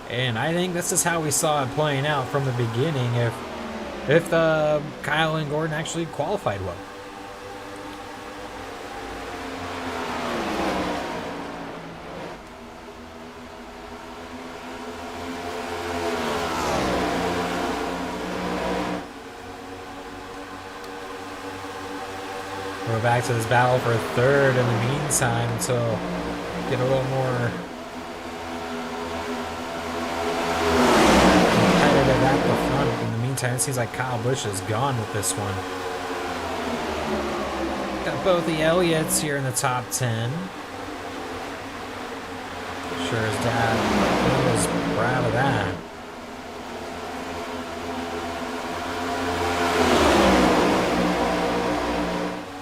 And I think this is how we saw it playing out from the beginning if Kyle and Gordon actually qualified well. We're back to this battle for third in the meantime until get a little more competitive at the front. In the meantime, it seems like Kyle Busch is gone with this one. Got both the Elliots here in the top 10. Sure as dad is proud of that.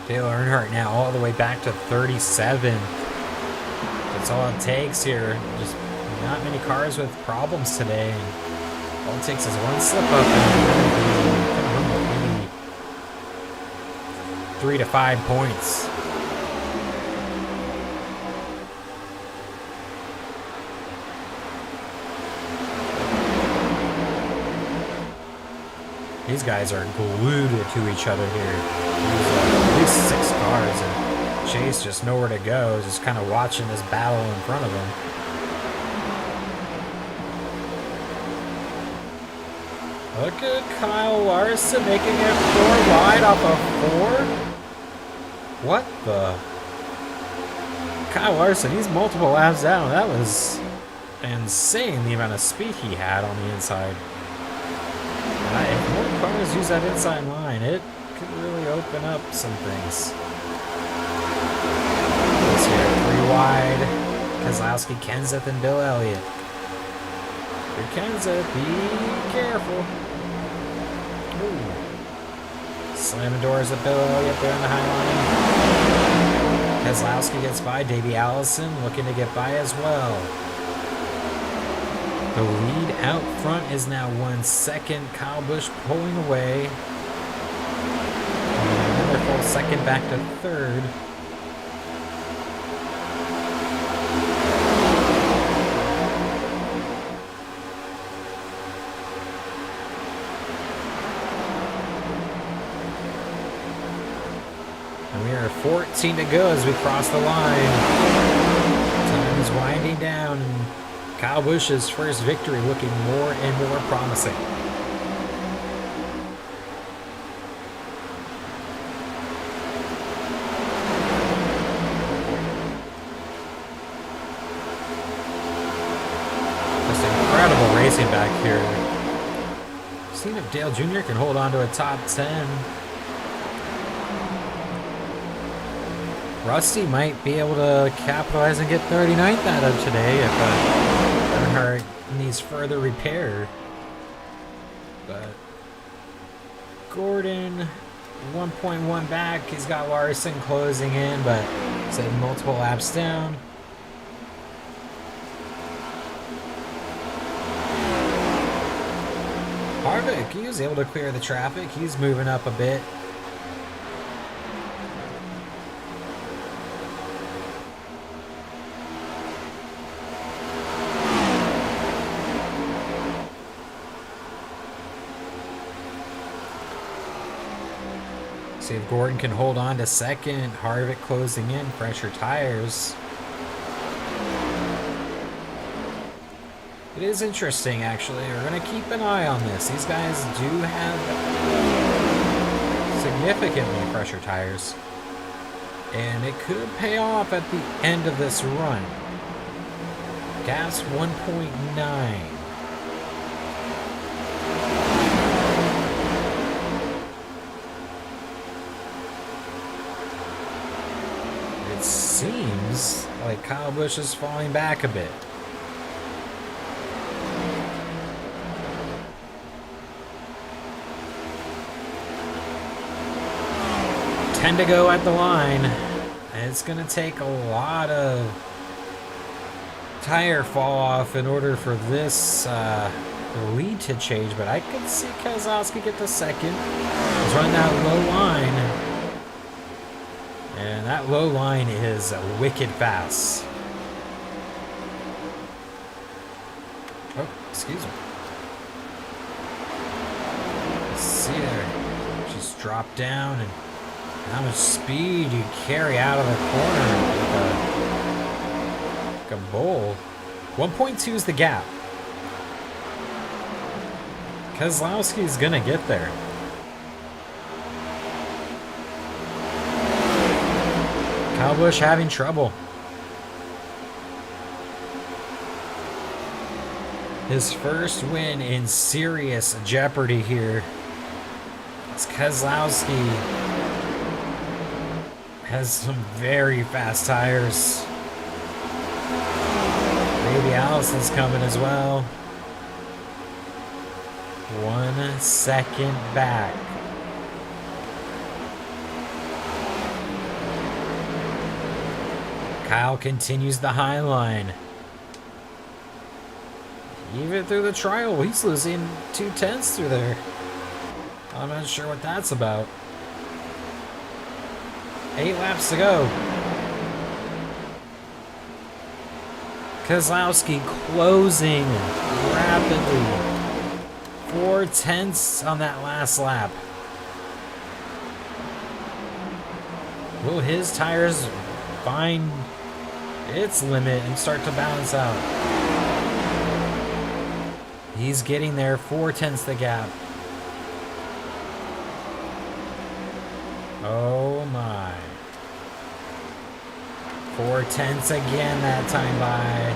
Dale Earnhardt now all the way back to 37th. That's all it takes here. Just not many cars with problems today. And all it takes is one slip up and 3 to 5 points. These guys are glued to each other here. There's at least 6 cars, and Chase just nowhere to go, just kind of watching this battle in front of him. Look at Kyle Larson making it 4 wide off of 4. What the? Kyle Larson, he's multiple laps down. That was insane, the amount of speed he had on the inside. If more cars use that inside line, it could really open up some things. This here, 3 wide. Keselowski, Kenseth, and Bill Elliott. Here, Kenseth, be careful. Ooh. Slamming doors at Bill Elliott there on the high line. Keselowski gets by. Davey Allison looking to get by as well. The lead out front is now 1 second. Kyle Busch pulling away. And another full second back to third. And we are 14 to go as we cross the line. Time is winding down. And Kyle Busch's first victory looking more and more promising. Just incredible racing back here. Seeing if Dale Jr. can hold on to a top 10. Rusty might be able to capitalize and get 39th out of today if Earnhardt needs further repair. But Gordon 1.1 back. He's got Larson closing in, but said multiple laps down. Harvick, he was able to clear the traffic. He's moving up a bit. See if Gordon can hold on to second. Harvick closing in, fresher tires. It is interesting, actually. We're going to keep an eye on this. These guys do have significantly fresher tires. And it could pay off at the end of this run. Gap's 1.9. It seems like Kyle Busch is falling back a bit. Ten to go at the line. It's going to take a lot of tire fall off in order for this lead to change, but I could see Keselowski get the second. He's running that low line. And that low line is wicked fast. Oh, excuse me. Let's see there. She's dropped down, and how much speed you carry out of the corner with a bull. 1.2 is the gap. Keselowski's gonna get there. Kyle Busch having trouble. His first win in serious jeopardy here. As Keselowski has some very fast tires. Maybe Allison's coming as well. 1 second back. Kyle continues the high line. Even through the trial, he's losing 2/10 through there. I'm not sure what that's about. 8 laps to go. Keselowski closing rapidly. 4/10 on that last lap. Will his tires find its limit and start to balance out? He's getting there. 4/10 the gap. Oh my. 4/10 again that time by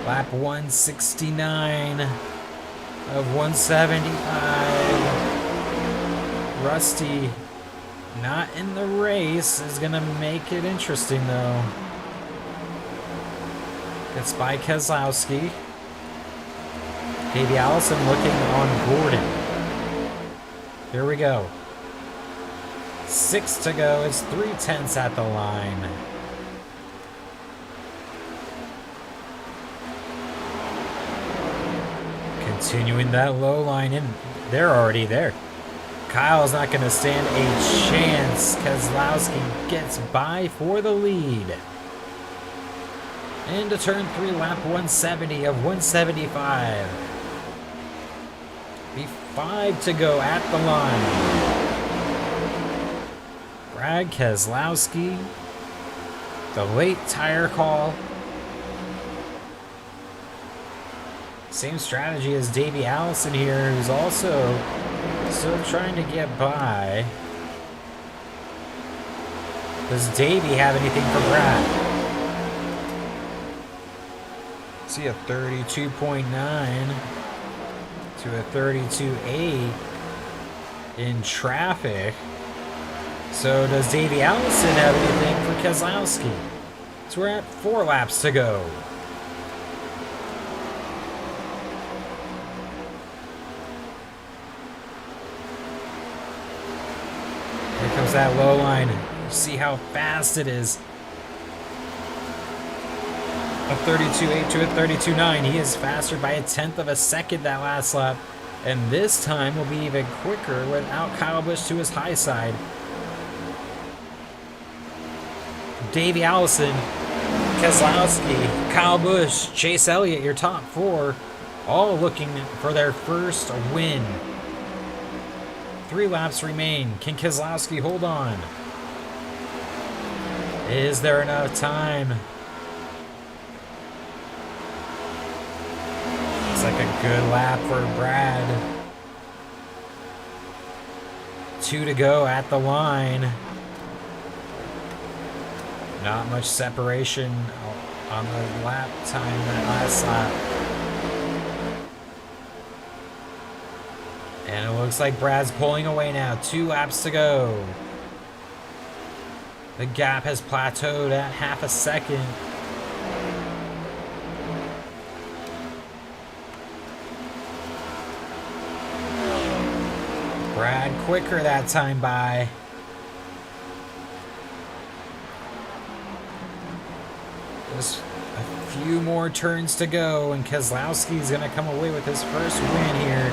lap 169 of 175. Rusty not in the race is gonna make it interesting though. Gets by Keselowski. Davey Allison looking on Gordon. Here we go. 6 to go. It's 3/10 at the line. Continuing that low line in. They're already there. Kyle's not going to stand a chance. Keselowski gets by for the lead. Into turn 3, lap 170 of 175. Be 5 to go at the line. Brad Keselowski. The late tire call. Same strategy as Davey Allison here, who's also still trying to get by. Does Davey have anything for Brad? See a 32.9 to a 32.8 in traffic. So does Davey Allison have anything for Keselowski? So we're at 4 laps to go. Here comes that low line. You see how fast it is. A 32.8 to a 32.9. He is faster by 1/10 of a second that last lap. And this time will be even quicker without Kyle Busch to his high side. Davey Allison, Keselowski, Kyle Busch, Chase Elliott, your top 4, all looking for their first win. 3 laps remain. Can Keselowski hold on? Is there enough time? Looks like a good lap for Brad. 2 to go at the line. Not much separation on the lap time that last lap. And it looks like Brad's pulling away now. 2 laps to go. The gap has plateaued at half a second. Brad quicker that time by. Just a few more turns to go, and Keselowski's going to come away with his first win here.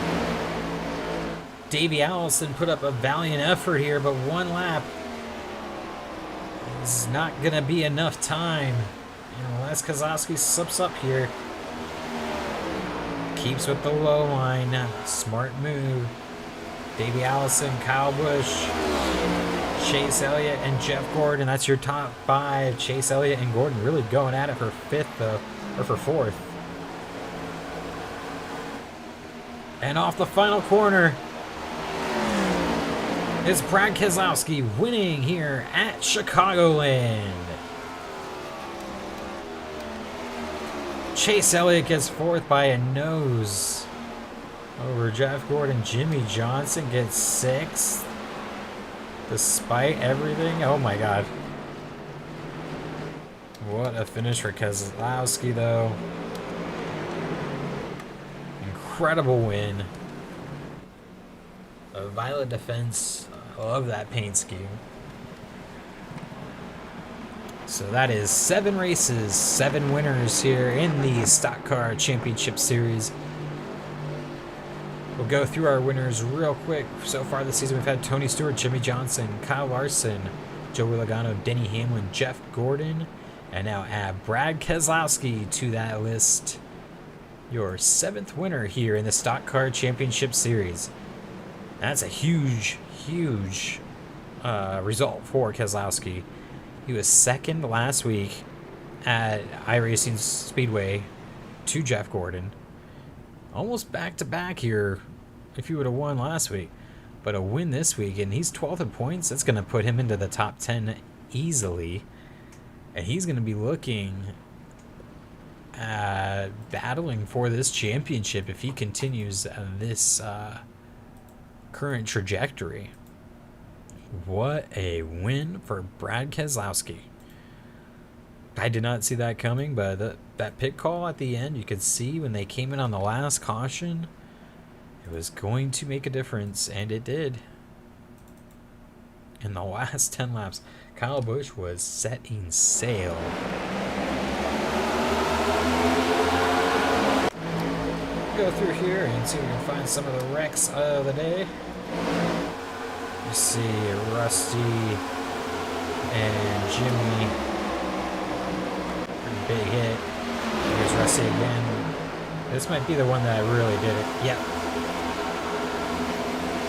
Davey Allison put up a valiant effort here, but 1 lap is not going to be enough time. Unless Keselowski slips up here. Keeps with the low line. Smart move. Davey Allison, Kyle Busch, Chase Elliott, and Jeff Gordon. That's your top 5. Chase Elliott and Gordon really going at it for 5th, though, or for 4th. And off the final corner is Brad Keselowski winning here at Chicagoland. Chase Elliott gets 4th by a nose over Jeff Gordon. Jimmy Johnson gets 6th. Despite everything, oh my God. What a finish for Keselowski, though. Incredible win. A violet defense. I love that paint scheme. So that is 7 races, 7 winners here in the Stock Car Championship Series. We'll go through our winners real quick. So far this season, we've had Tony Stewart, Jimmy Johnson, Kyle Larson, Joey Logano, Denny Hamlin, Jeff Gordon, and now add Brad Keselowski to that list. Your 7th winner here in the Stock Car Championship Series. That's a huge, huge result for Keselowski. He was 2nd last week at iRacing Speedway to Jeff Gordon. Almost back-to-back here if he would have won last week. But a win this week, and he's 12th in points. That's going to put him into the top 10 easily. And he's going to be looking at battling for this championship if he continues this current trajectory. What a win for Brad Keselowski. I did not see that coming, but that pit call at the end, you could see when they came in on the last caution, it was going to make a difference, and it did. In the last 10 laps, Kyle Busch was setting sail. Go through here and see if we can find some of the wrecks of the day. You see Rusty and Jimmy. Pretty big hit. Here's Rusty again. This might be the one that really did it. Yep.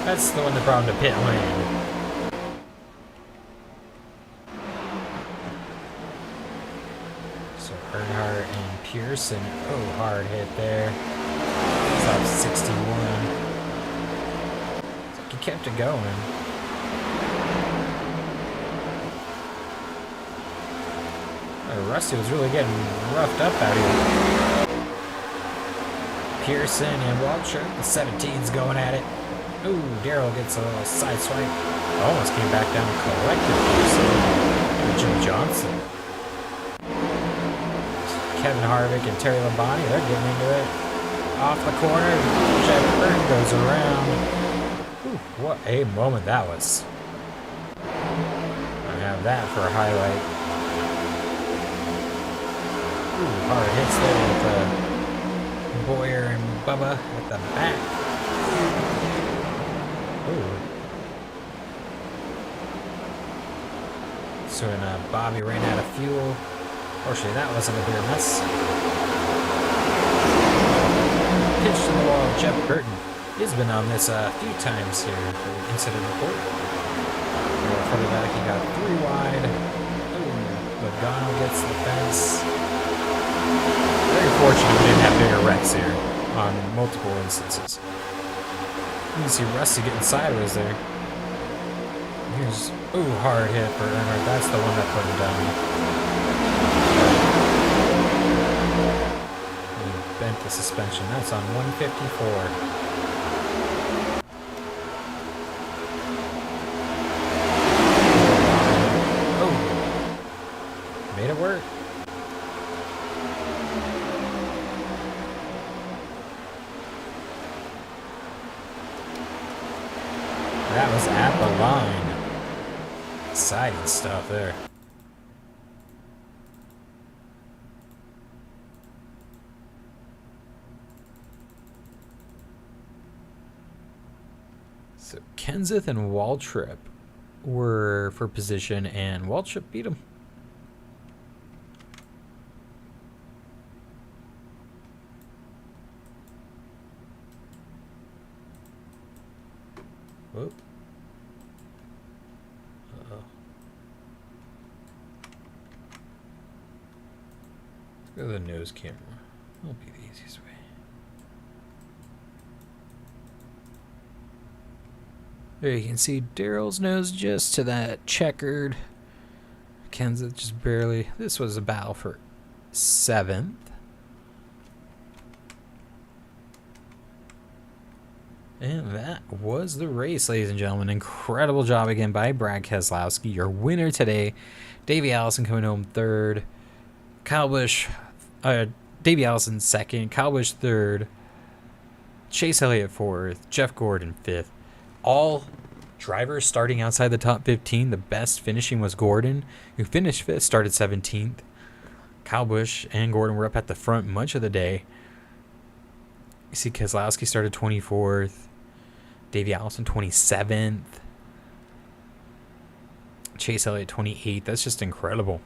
That's the one that brought him to pit lane. So Earnhardt and Pearson. Oh, hard hit there. Top 61. It's like he kept it going. Rusty was really getting roughed up out here. Pearson and Walcher, the 17's going at it. Ooh, Darrell gets a little side swipe. Almost came back down and collected Pearson. Jimmy Johnson. Kevin Harvick and Terry Labonte, they're getting into it. Off the corner, Jeff Burton goes around. Ooh, what a moment that was. I have that for a highlight. Ooh, hard hits there with Boyer and Bubba at the back. Ooh. So when Bobby ran out of fuel, fortunately that wasn't a bigger mess. Pitch to the wall, Jeff Burton. He's been on this a few times here for the incident report. Further back, he got 3 wide. Ooh, Logano gets the fence. Very fortunate we didn't have bigger wrecks here on multiple instances. You can see Rusty getting sideways there. Here's, ooh, hard hit for Earnhardt. That's the one that put him down. with the suspension. That's on 154. Made it work. That was at the line. Exciting stuff there. So Kenseth and Waltrip were for position, and Waltrip beat him. Whoop. Uh-oh. Let's go to the nose camera. That'll be the easiest way. There you can see Daryl's nose just to that checkered. Kenseth just barely. This was a battle for 7th. And that was the race, ladies and gentlemen. Incredible job again by Brad Keselowski. Your winner today, Davey Allison coming home 3rd. Kyle Busch, Davey Allison 2nd. Kyle Busch 3rd. Chase Elliott 4th. Jeff Gordon 5th. All drivers starting outside the top 15. The best finishing was Gordon, who finished 5th, started 17th. Kyle Busch and Gordon were up at the front much of the day. You see Keselowski started 24th. Davey Allison 27th. Chase Elliott 28th. That's just incredible.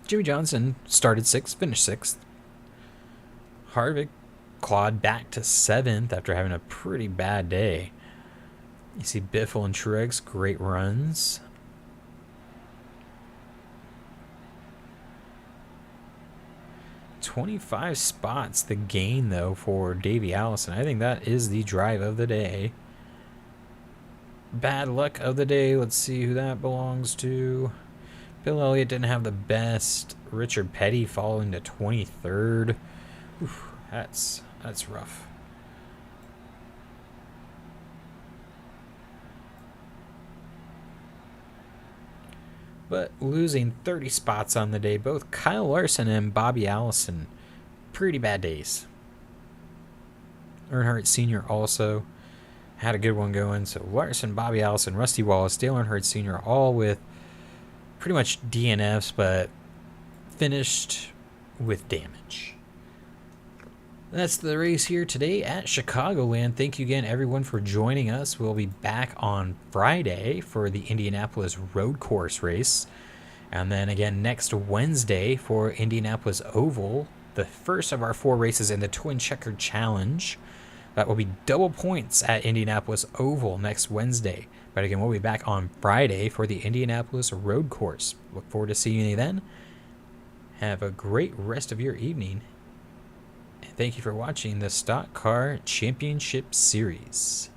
Jimmy Johnson started 6th, finished 6th. Harvick clawed back to 7th after having a pretty bad day. You see Biffle and Truex, great runs. $25 spots the gain, though, for Davey Allison. I think that is the drive of the day. Bad luck of the day. Let's see who that belongs to. Bill Elliott didn't have the best. Richard Petty falling to 23rd. Oof, that's rough. But losing 30 spots on the day, both Kyle Larson and Bobby Allison, pretty bad days. Earnhardt Sr. also had a good one going. So Larson, Bobby Allison, Rusty Wallace, Dale Earnhardt Sr. all with pretty much DNFs, but finished with damage. That's the race here today at Chicagoland. Thank you again, everyone, for joining us. We'll be back on Friday for the Indianapolis Road Course race. And then again next Wednesday for Indianapolis Oval, the first of our 4 races in the Twin Checkered Challenge. That will be double points at Indianapolis Oval next Wednesday. But again, we'll be back on Friday for the Indianapolis Road Course. Look forward to seeing you then. Have a great rest of your evening. Thank you for watching the Stock Car Championship Series.